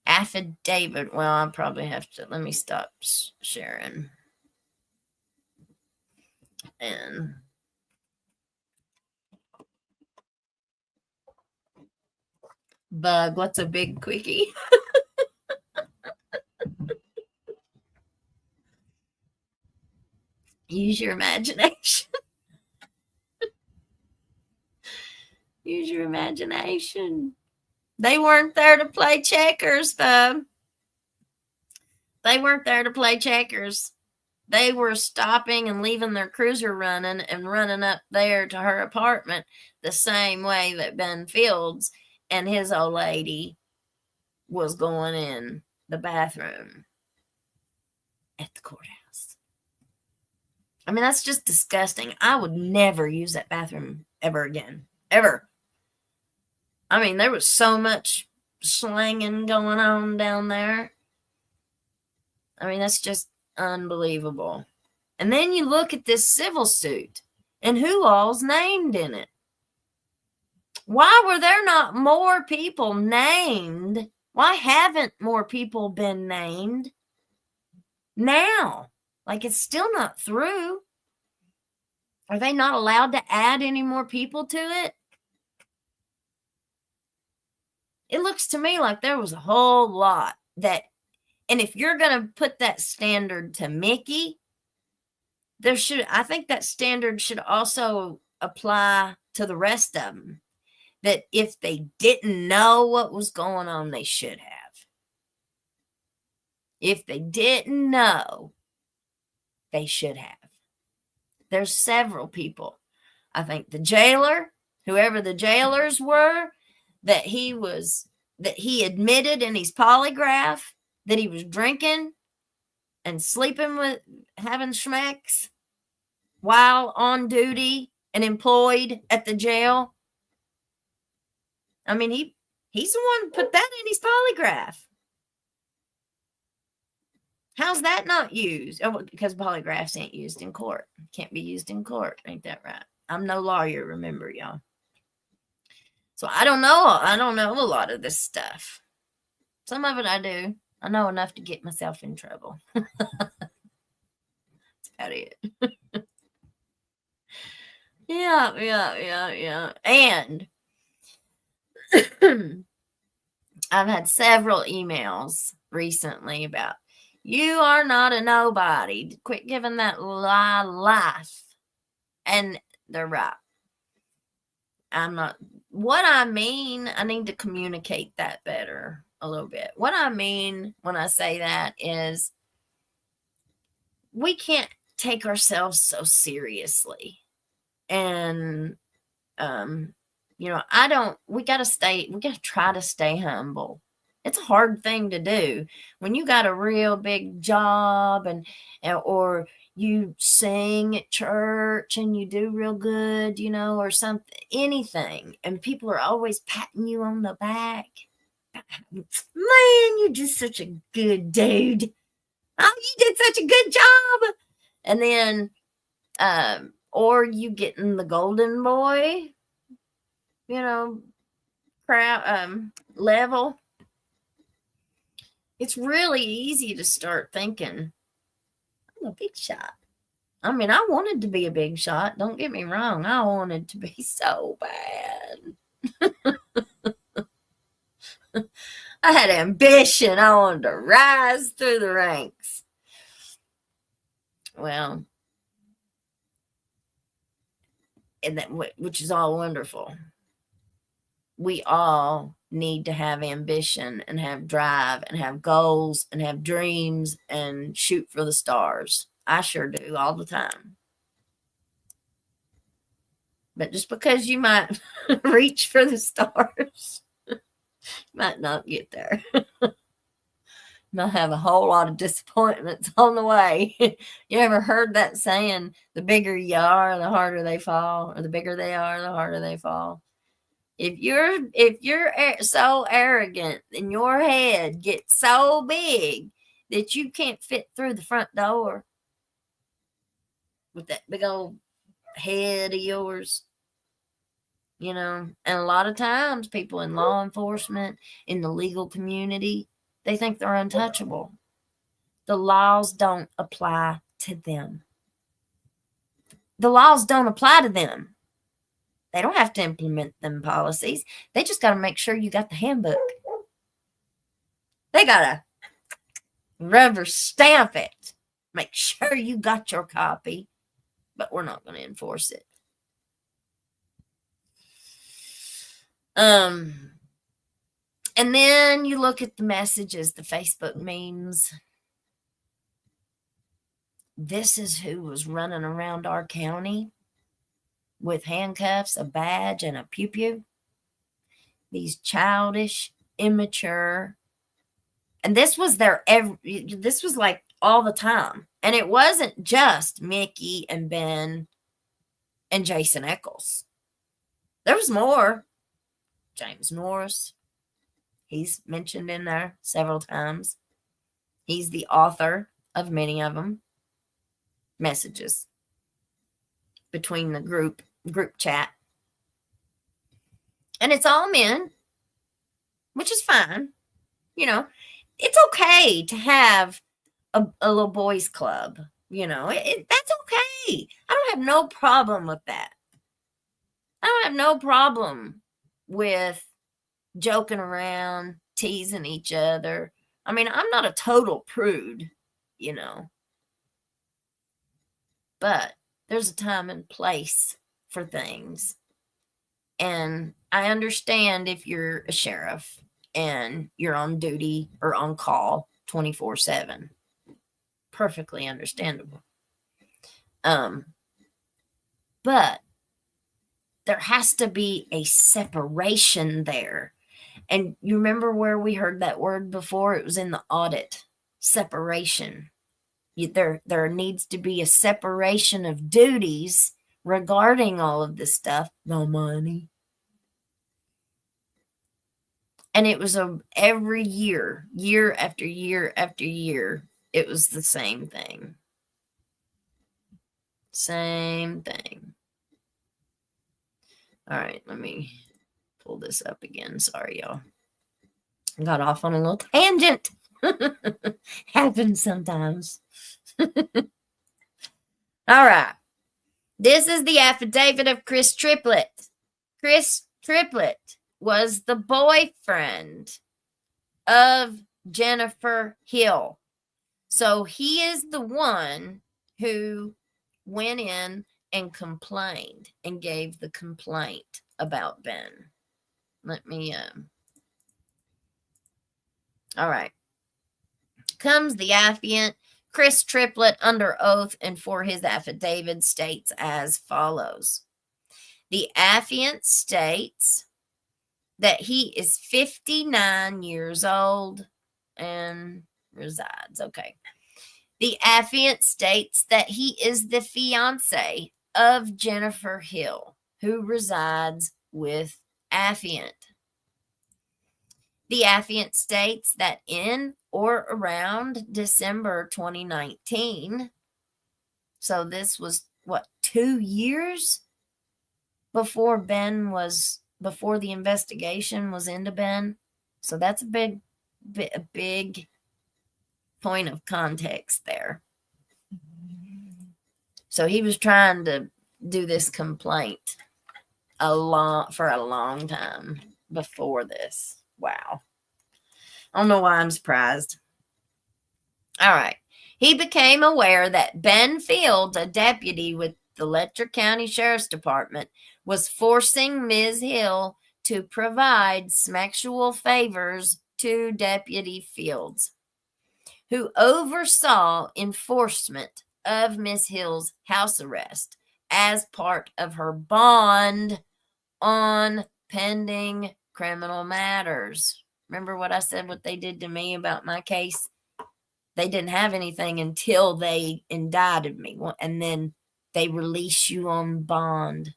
affidavit. Well, I probably have to, let me stop sharing. And Bug, what's a big quickie? Use your imagination. Use your imagination. They weren't there to play checkers, though. They weren't there to play checkers. They were stopping and leaving their cruiser running and running up there to her apartment the same way that Ben Fields and his old lady was going in the bathroom at the courthouse. I mean, that's just disgusting. I would never use that bathroom ever again. Ever. I mean, there was so much slanging going on down there. I mean, that's just unbelievable. And then you look at this civil suit and who all's named in it. Why were there not more people named? Why haven't more people been named now? Like, it's still not through. Are they not allowed to add any more people to it? It looks to me like there was a whole lot that, and if you're going to put that standard to Mickey, I think that standard should also apply to the rest of them. That if they didn't know what was going on, they should have. If they didn't know, they should have. There's several people. I think the jailer, whoever the jailers were, that he admitted in his polygraph that he was drinking and sleeping with, having schmecks while on duty and employed at the jail. I mean, he's the one who put that in his polygraph. How's that not used? Oh, because polygraphs ain't used in court. Can't be used in court. Ain't that right? I'm no lawyer, remember, y'all. So I don't know a lot of this stuff. Some of it I do. I know enough to get myself in trouble. That's about it. Yeah. And I've had several emails recently about, you are not a nobody. Quit giving that lie life. And they're right. I'm not. What I mean, I need to communicate that better a little bit. What I mean when I say that is we can't take ourselves so seriously. And, we got to try to stay humble. It's a hard thing to do when you got a real big job or you sing at church and you do real good, or something, anything. And people are always patting you on the back. Man, you're just such a good dude. Oh, you did such a good job. And then, or you getting the golden boy, crowd, level. It's really easy to start thinking, I'm a big shot. I mean, I wanted to be a big shot. Don't get me wrong. I wanted to be so bad. I had ambition. I wanted to rise through the ranks. Well, and that which is all wonderful. We all need to have ambition and have drive and have goals and have dreams and shoot for the stars. I sure do all the time. But just because you might reach for the stars, you might not get there. Might have a whole lot of disappointments on the way. You ever heard that saying, the bigger you are, the harder they fall, or the bigger they are, the harder they fall? If you're so arrogant and your head gets so big that you can't fit through the front door with that big old head of yours, and a lot of times people in law enforcement, in the legal community, they think they're untouchable. The laws don't apply to them. The laws don't apply to them. They don't have to implement them policies. They just got to make sure you got the handbook. They got to rubber stamp it. Make sure you got your copy. But we're not going to enforce it. And then you look at the messages, the Facebook memes. This is who was running around our county with handcuffs, a badge, and a pew-pew. These childish, immature. And this was this was like all the time. And it wasn't just Mickey and Ben and Jason Eccles. There was more. James Norris. He's mentioned in there several times. He's the author of many of them. Messages between the group chat. And it's all men, which is fine. It's okay to have a little boys club. That's okay. I don't have no problem with that. I don't have no problem with joking around, teasing each other. I mean, I'm not a total prude, but there's a time and place for things. And I understand if you're a sheriff and you're on duty or on call 24/7. Perfectly understandable. But there has to be a separation there. And you remember where we heard that word before? It was in the audit. Separation. There needs to be a separation of duties regarding all of this stuff. The money. And it was every year after year after year, it was the same thing. Same thing. All right, let me pull this up again. Sorry, y'all. I got off on a little tangent. Happens sometimes. All right. This is the affidavit of Chris Triplett. Chris Triplett was the boyfriend of Jennifer Hill. So he is the one who went in and complained and gave the complaint about Ben. Let me, all right. Comes the affiant, Chris Triplett, under oath and for his affidavit, states as follows. The affiant states that he is 59 years old and resides. Okay. The affiant states that he is the fiance of Jennifer Hill, who resides with affiant. The affiant states that in or around December 2019, so this was, 2 years before before the investigation was into Ben. So that's a big point of context there. So he was trying to do this complaint for a long time before this. Wow. I don't know why I'm surprised. All right. He became aware that Ben Fields, a deputy with the Letcher County Sheriff's Department, was forcing Ms. Hill to provide sexual favors to Deputy Fields, who oversaw enforcement of Miss Hill's house arrest as part of her bond on pending criminal matters. Remember what I said, what they did to me about my case? They didn't have anything until they indicted me, and then they release you on bond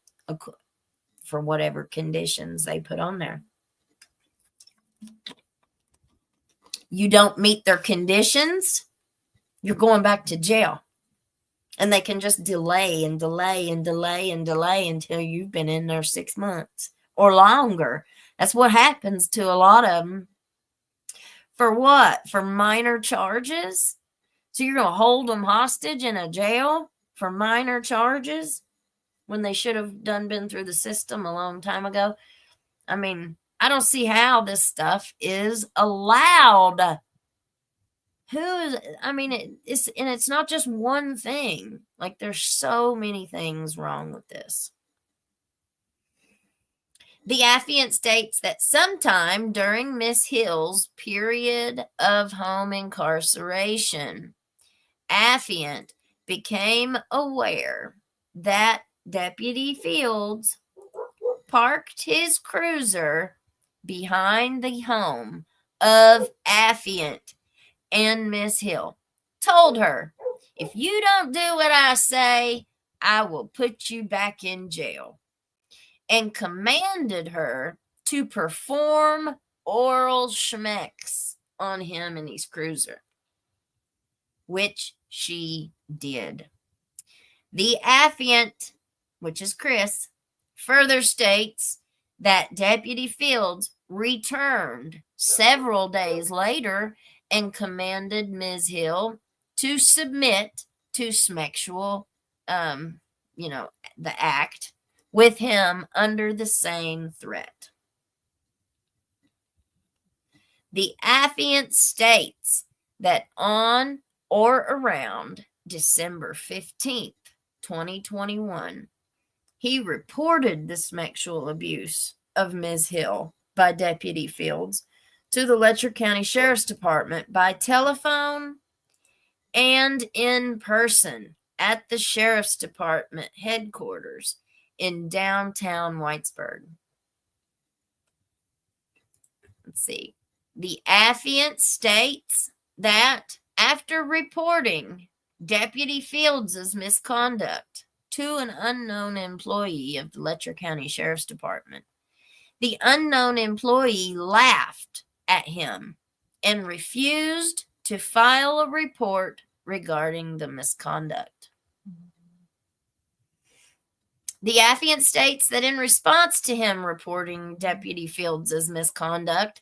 for whatever conditions they put on there. You don't meet their conditions, you're going back to jail. And they can just delay and delay and delay and delay until you've been in there 6 months or longer. That's what happens to a lot of them. For what? For minor charges? So you're going to hold them hostage in a jail for minor charges when they should have been through the system a long time ago? I mean, I don't see how this stuff is allowed. It's not just one thing. Like, there's so many things wrong with this. The affiant states that sometime during Miss Hill's period of home incarceration, affiant became aware that Deputy Fields parked his cruiser behind the home of affiant and Miss Hill, told her, "If you don't do what I say, I will put you back in jail," and commanded her to perform oral schmecks on him and his cruiser, which she did. The affiant, which is Chris, further states that Deputy Fields returned several days later and commanded Ms. Hill to submit to sexual, the act with him under the same threat. The affiant states that on or around December 15th, 2021, he reported the sexual abuse of Ms. Hill by Deputy Fields to the Letcher County Sheriff's Department by telephone and in person at the Sheriff's Department headquarters in downtown Whitesburg. Let's see. The affiant states that after reporting Deputy Fields' misconduct to an unknown employee of the Letcher County Sheriff's Department, the unknown employee laughed at him and refused to file a report regarding the misconduct. The affiant states that in response to him reporting Deputy Fields' misconduct,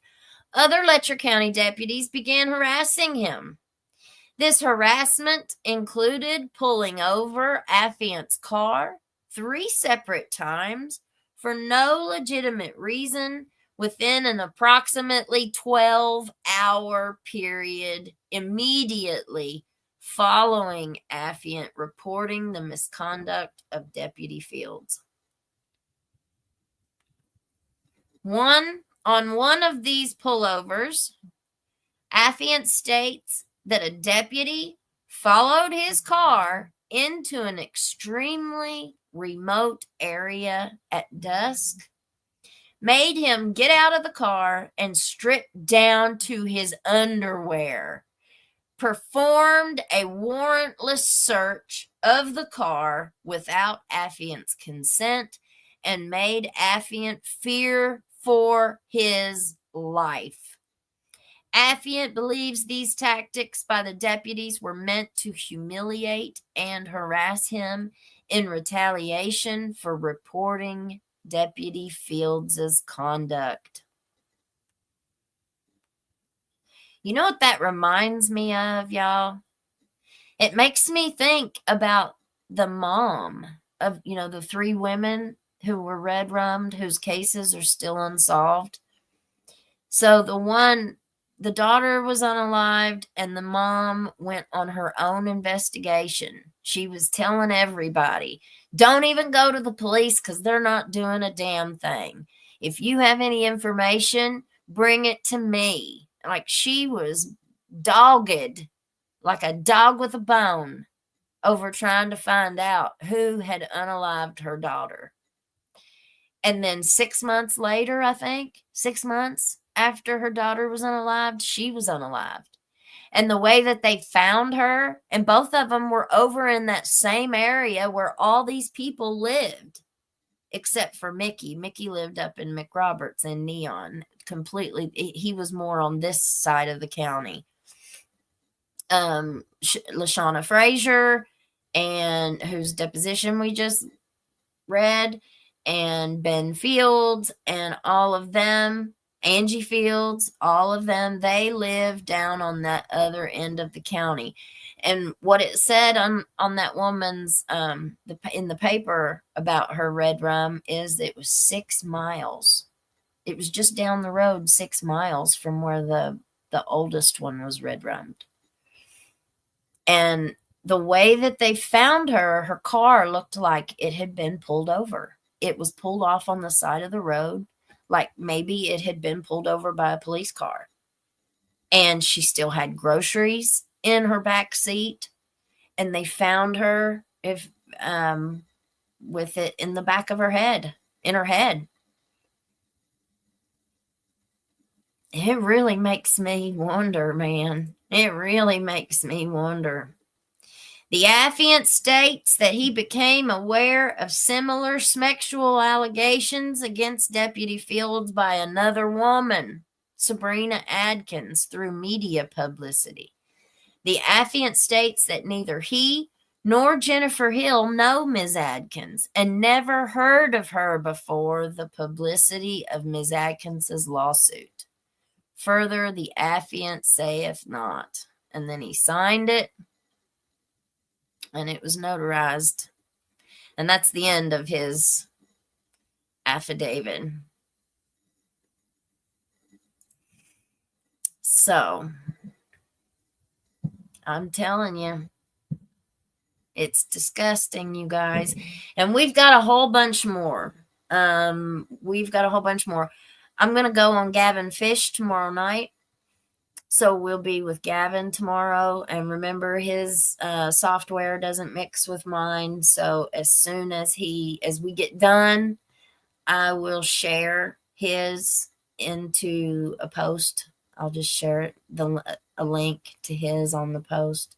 other Letcher County deputies began harassing him. This harassment included pulling over affiant's car 3 separate times for no legitimate reason within an approximately 12-hour period immediately following affiant reporting the misconduct of Deputy Fields. On one of these pullovers, affiant states that a deputy followed his car into an extremely remote area at dusk, made him get out of the car and strip down to his underwear, performed a warrantless search of the car without affiant's consent, and made affiant fear for his life. Affiant believes these tactics by the deputies were meant to humiliate and harass him in retaliation for reporting Deputy Fields' conduct. You know what that reminds me of, y'all? It makes me think about the mom of, the 3 women who were red-rummed, whose cases are still unsolved. So the one the daughter was unalived, and the mom went on her own investigation. She was telling everybody, don't even go to the police because they're not doing a damn thing. If you have any information, bring it to me. Like, she was dogged, like a dog with a bone, over trying to find out who had unalived her daughter. And then 6 months later, I think, 6 months after her daughter was unalived, she was unalived. And the way that they found her, and both of them were over in that same area where all these people lived, except for Mickey. Mickey lived up in McRoberts and Neon. Completely, he was more on this side of the county. Lashauna Frazier, and whose deposition we just read, and Ben Fields, and all of them, Angie Fields, all of them, they live down on that other end of the county. And what it said on that woman's in the paper about her red rum is it was 6 miles. It was just down the road 6 miles from where the oldest one was red rummed. And the way that they found her car looked like it had been pulled over. It was pulled off on the side of the road, like maybe it had been pulled over by a police car. And she still had groceries in her back seat. And they found her with it in the back of her head, in her head. It really makes me wonder, man. It really makes me wonder. The affiant states that he became aware of similar sexual allegations against Deputy Fields by another woman, Sabrina Adkins, through media publicity. The affiant states that neither he nor Jennifer Hill know Ms. Adkins and never heard of her before the publicity of Ms. Adkins's lawsuit. Further, the affiant saith not. And then he signed it, and it was notarized. And that's the end of his affidavit. So, I'm telling you, it's disgusting, you guys. And we've got a whole bunch more. I'm going to go on Gavin Fish tomorrow night. So we'll be with Gavin tomorrow. And remember, his software doesn't mix with mine. So as soon as we get done, I will share his into a post. I'll just share a link to his on the post.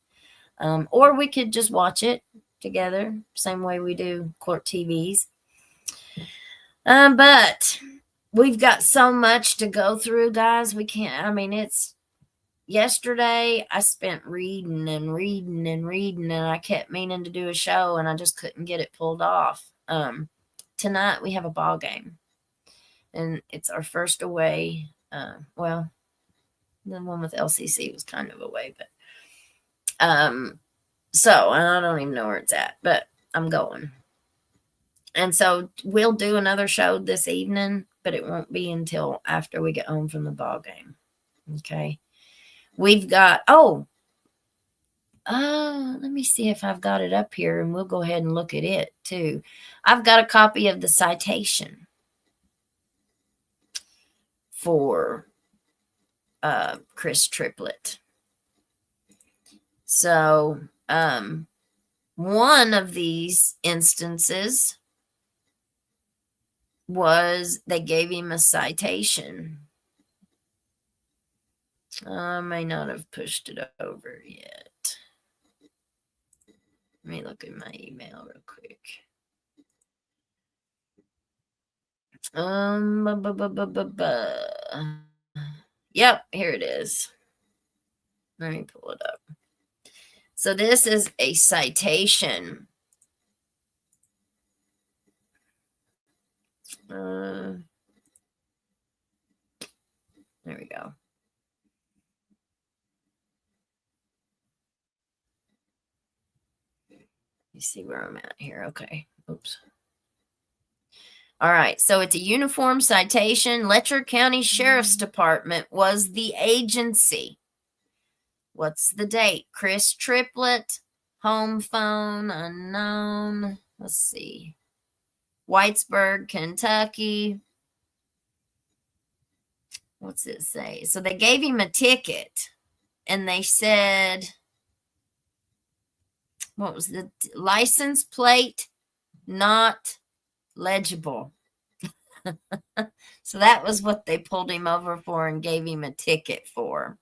Or we could just watch it together, same way we do court TVs. But we've got so much to go through, guys. We can't, it's yesterday I spent reading, and I kept meaning to do a show, and I just couldn't get it pulled off. Tonight we have a ball game, and it's our first away. Well, the one with LCC was kind of away, but so, and I don't even know where it's at, but I'm going. And so we'll do another show this evening, but it won't be until after we get home from the ball game. Okay. We've got, let me see if I've got it up here, and we'll go ahead and look at it too. I've got a copy of the citation for Chris Triplett. So, one of these instances was they gave him a citation. I may not have pushed it over yet. Let me look at my email real quick. Yep, here it is. Let me pull it up. So this is a citation. There we go. You see where I'm at here. Okay. Oops. All right, so it's a uniform citation. Letcher County Sheriff's Department was the agency. What's the date? Chris Triplett, home phone, unknown. Let's see. Whitesburg, Kentucky. What's it say? So they gave him a ticket and they said, what was the license plate not legible? So that was what they pulled him over for and gave him a ticket for.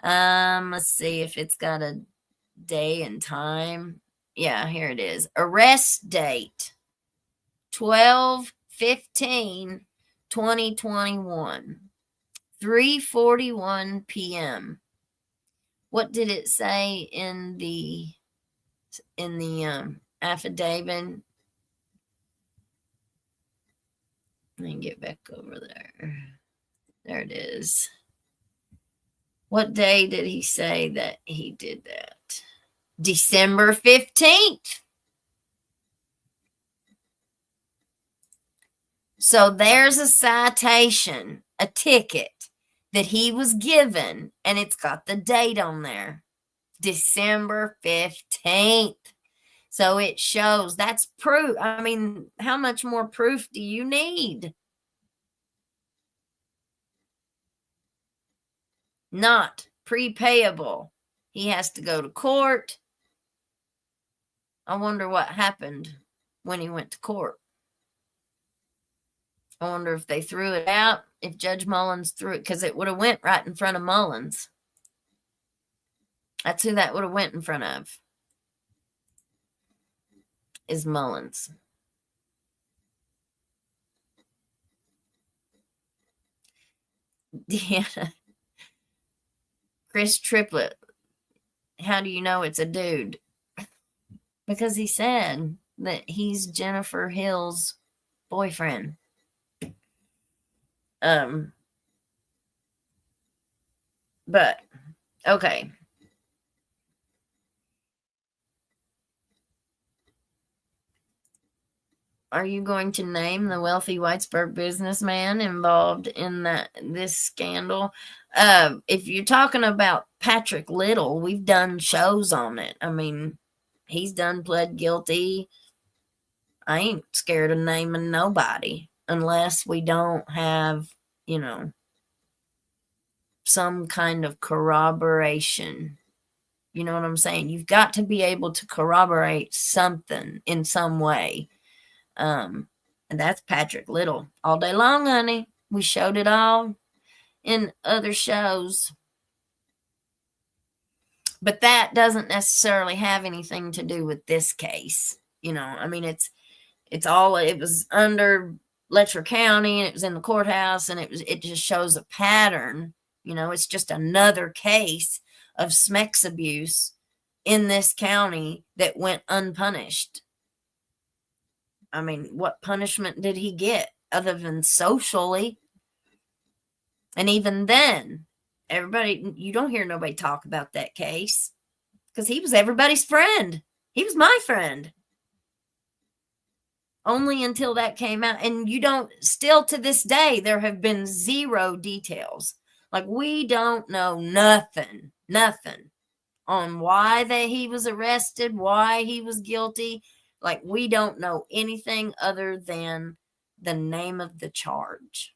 Let's see if it's got a day and time. Yeah, here it is. Arrest date 12/15/2021, 3:41 p.m. What did it say in the affidavit? Let me get back over there. There it is. What day did he say that he did that? December 15th. So there's a citation, a ticket that he was given, and it's got the date on there. December 15th. So it shows that's proof. I mean, how much more proof do you need? Not prepayable. He has to go to court. I wonder what happened when he went to court. I wonder if they threw it out, if Judge Mullins threw it, because it would have went right in front of Mullins. That's who that would have went in front of, is Mullins. Yeah. Chris Triplett. How do you know it's a dude? Because he said that he's Jennifer Hill's boyfriend. But okay. Are you going to name the wealthy Whitesburg businessman involved in this scandal? If you're talking about Patrick Little, we've done shows on it. I mean, he's done pled guilty. I ain't scared of naming nobody unless we don't have, some kind of corroboration. You know what I'm saying? You've got to be able to corroborate something in some way. And that's Patrick Little all day long, honey. We showed it all in other shows. But that doesn't necessarily have anything to do with this case. I mean, it was under Letcher County, and it was in the courthouse, and it just shows a pattern. It's just another case of SMEX abuse in this county that went unpunished. I mean, what punishment did he get other than socially? And even then, you don't hear nobody talk about that case because he was everybody's friend. He was my friend. Only until that came out. And still to this day, there have been zero details. Like, we don't know nothing on why he was arrested, why he was guilty. Like, we don't know anything other than the name of the charge.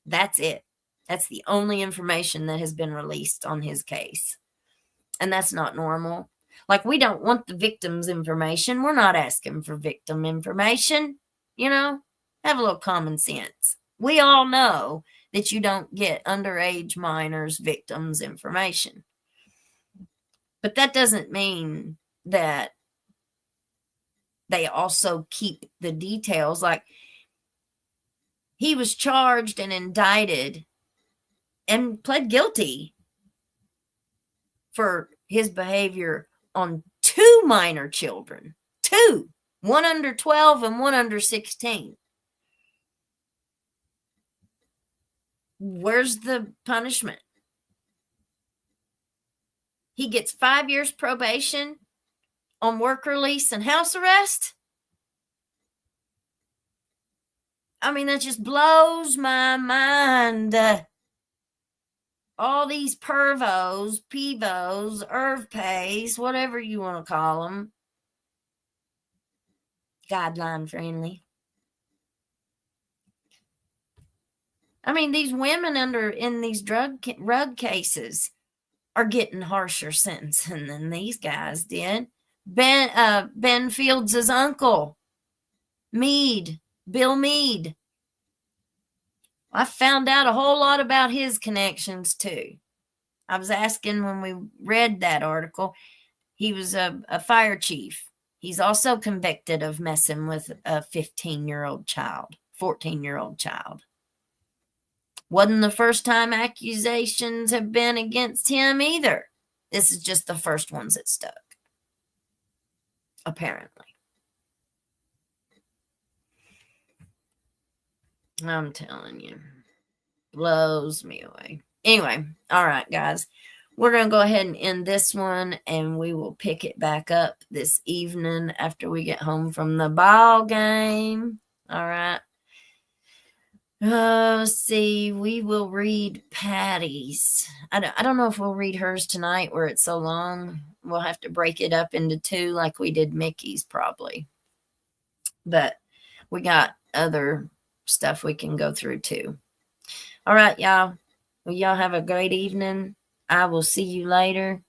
That's it. That's the only information that has been released on his case. And that's not normal. Like, we don't want the victim's information. We're not asking for victim information. Have a little common sense. We all know that you don't get underage minors' victims' information. But that doesn't mean that they also keep the details. Like, he was charged and indicted and pled guilty for his behavior on 2 minor children. 2. One under 12 and one under 16. Where's the punishment? He gets 5 years probation on work release and house arrest? I mean, that just blows my mind. All these pervos, pivos, pays, whatever you want to call them, guideline friendly. I mean, these women in these drug cases are getting harsher sentencing than these guys did. Ben Fields' uncle, Bill Meade. I found out a whole lot about his connections too. I was asking when we read that article. He was a fire chief. He's also convicted of messing with a 15-year-old child, 14-year-old child. Wasn't the first time accusations have been against him either. This is just the first ones that stuck, apparently. I'm telling you, blows me away. Anyway, all right, guys. We're going to go ahead and end this one, and we will pick it back up this evening after we get home from the ball game. All right. Let's see. We will read Patty's. I don't know if we'll read hers tonight where it's so long. We'll have to break it up into two like we did Mickey's probably. But we got other stuff we can go through too. All right, y'all. Well, y'all have a great evening. I will see you later.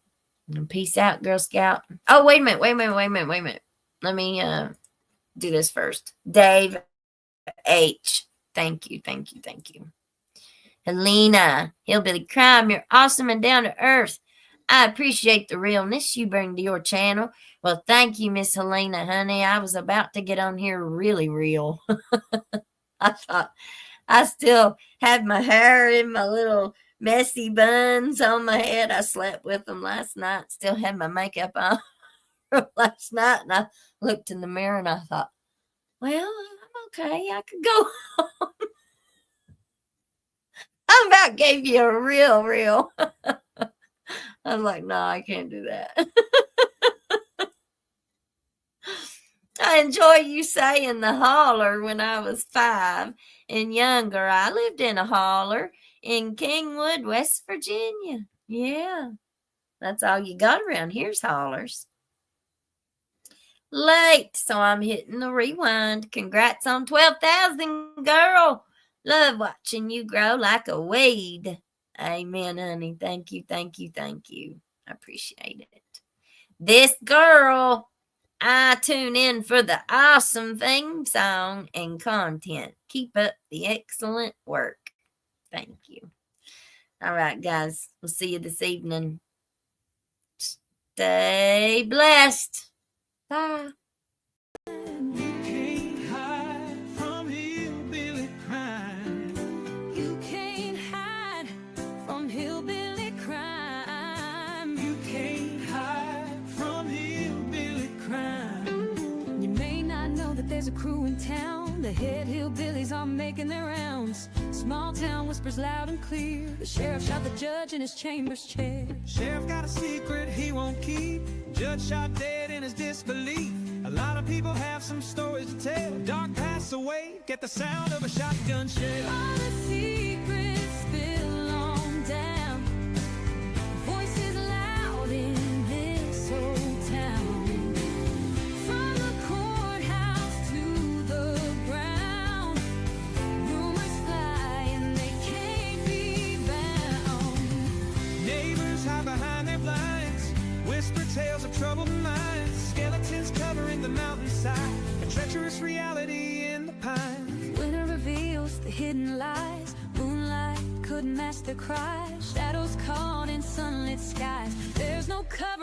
And peace out, Girl Scout. Oh, wait a minute. Let me do this first. Dave H. Thank you. Helena, Hillbilly Crime, you're awesome and down to earth. I appreciate the realness you bring to your channel. Well, thank you, Miss Helena, honey. I was about to get on here really real. I thought I still had my hair in my little messy buns on my head. I slept with them last night. Still had my makeup on last night. And I looked in the mirror and I thought, well, I'm okay. I could go home. I about gave you a real. I was like, no, I can't do that. I enjoy you saying the holler when I was 5 and younger. I lived in a holler in Kingwood, West Virginia. Yeah, that's all you got around here's hollers. Late, so I'm hitting the rewind. Congrats on 12,000, girl. Love watching you grow like a weed. Amen, honey. Thank you. I appreciate it. This girl, I tune in for the awesome theme song and content. Keep up the excellent work. Thank you. All right, guys. We'll see you this evening. Stay blessed. Bye. You can't hide from hillbilly crime. You can't hide from hillbilly crime. You can't hide from hillbilly crime. You may not know that there's a crew in town. The head hillbillies are making their rounds. Small town whispers loud and clear. The sheriff shot the judge in his chambers chair. Sheriff got a secret he won't keep. Judge shot dead in his disbelief. A lot of people have some stories to tell. Dark pass away, get the sound of a shotgun shell. All the secrets spill on down. Voices loud in this old town. From the courthouse to the ground. Rumors fly and they can't be bound. Neighbors hide behind their blinds. Whisper tales of troubled minds. Skeletons covering the mountainside. A treacherous reality in the pines. Winter reveals the hidden lies. Moonlight couldn't mask the cries. Shadows caught in sunlit skies. There's no cover.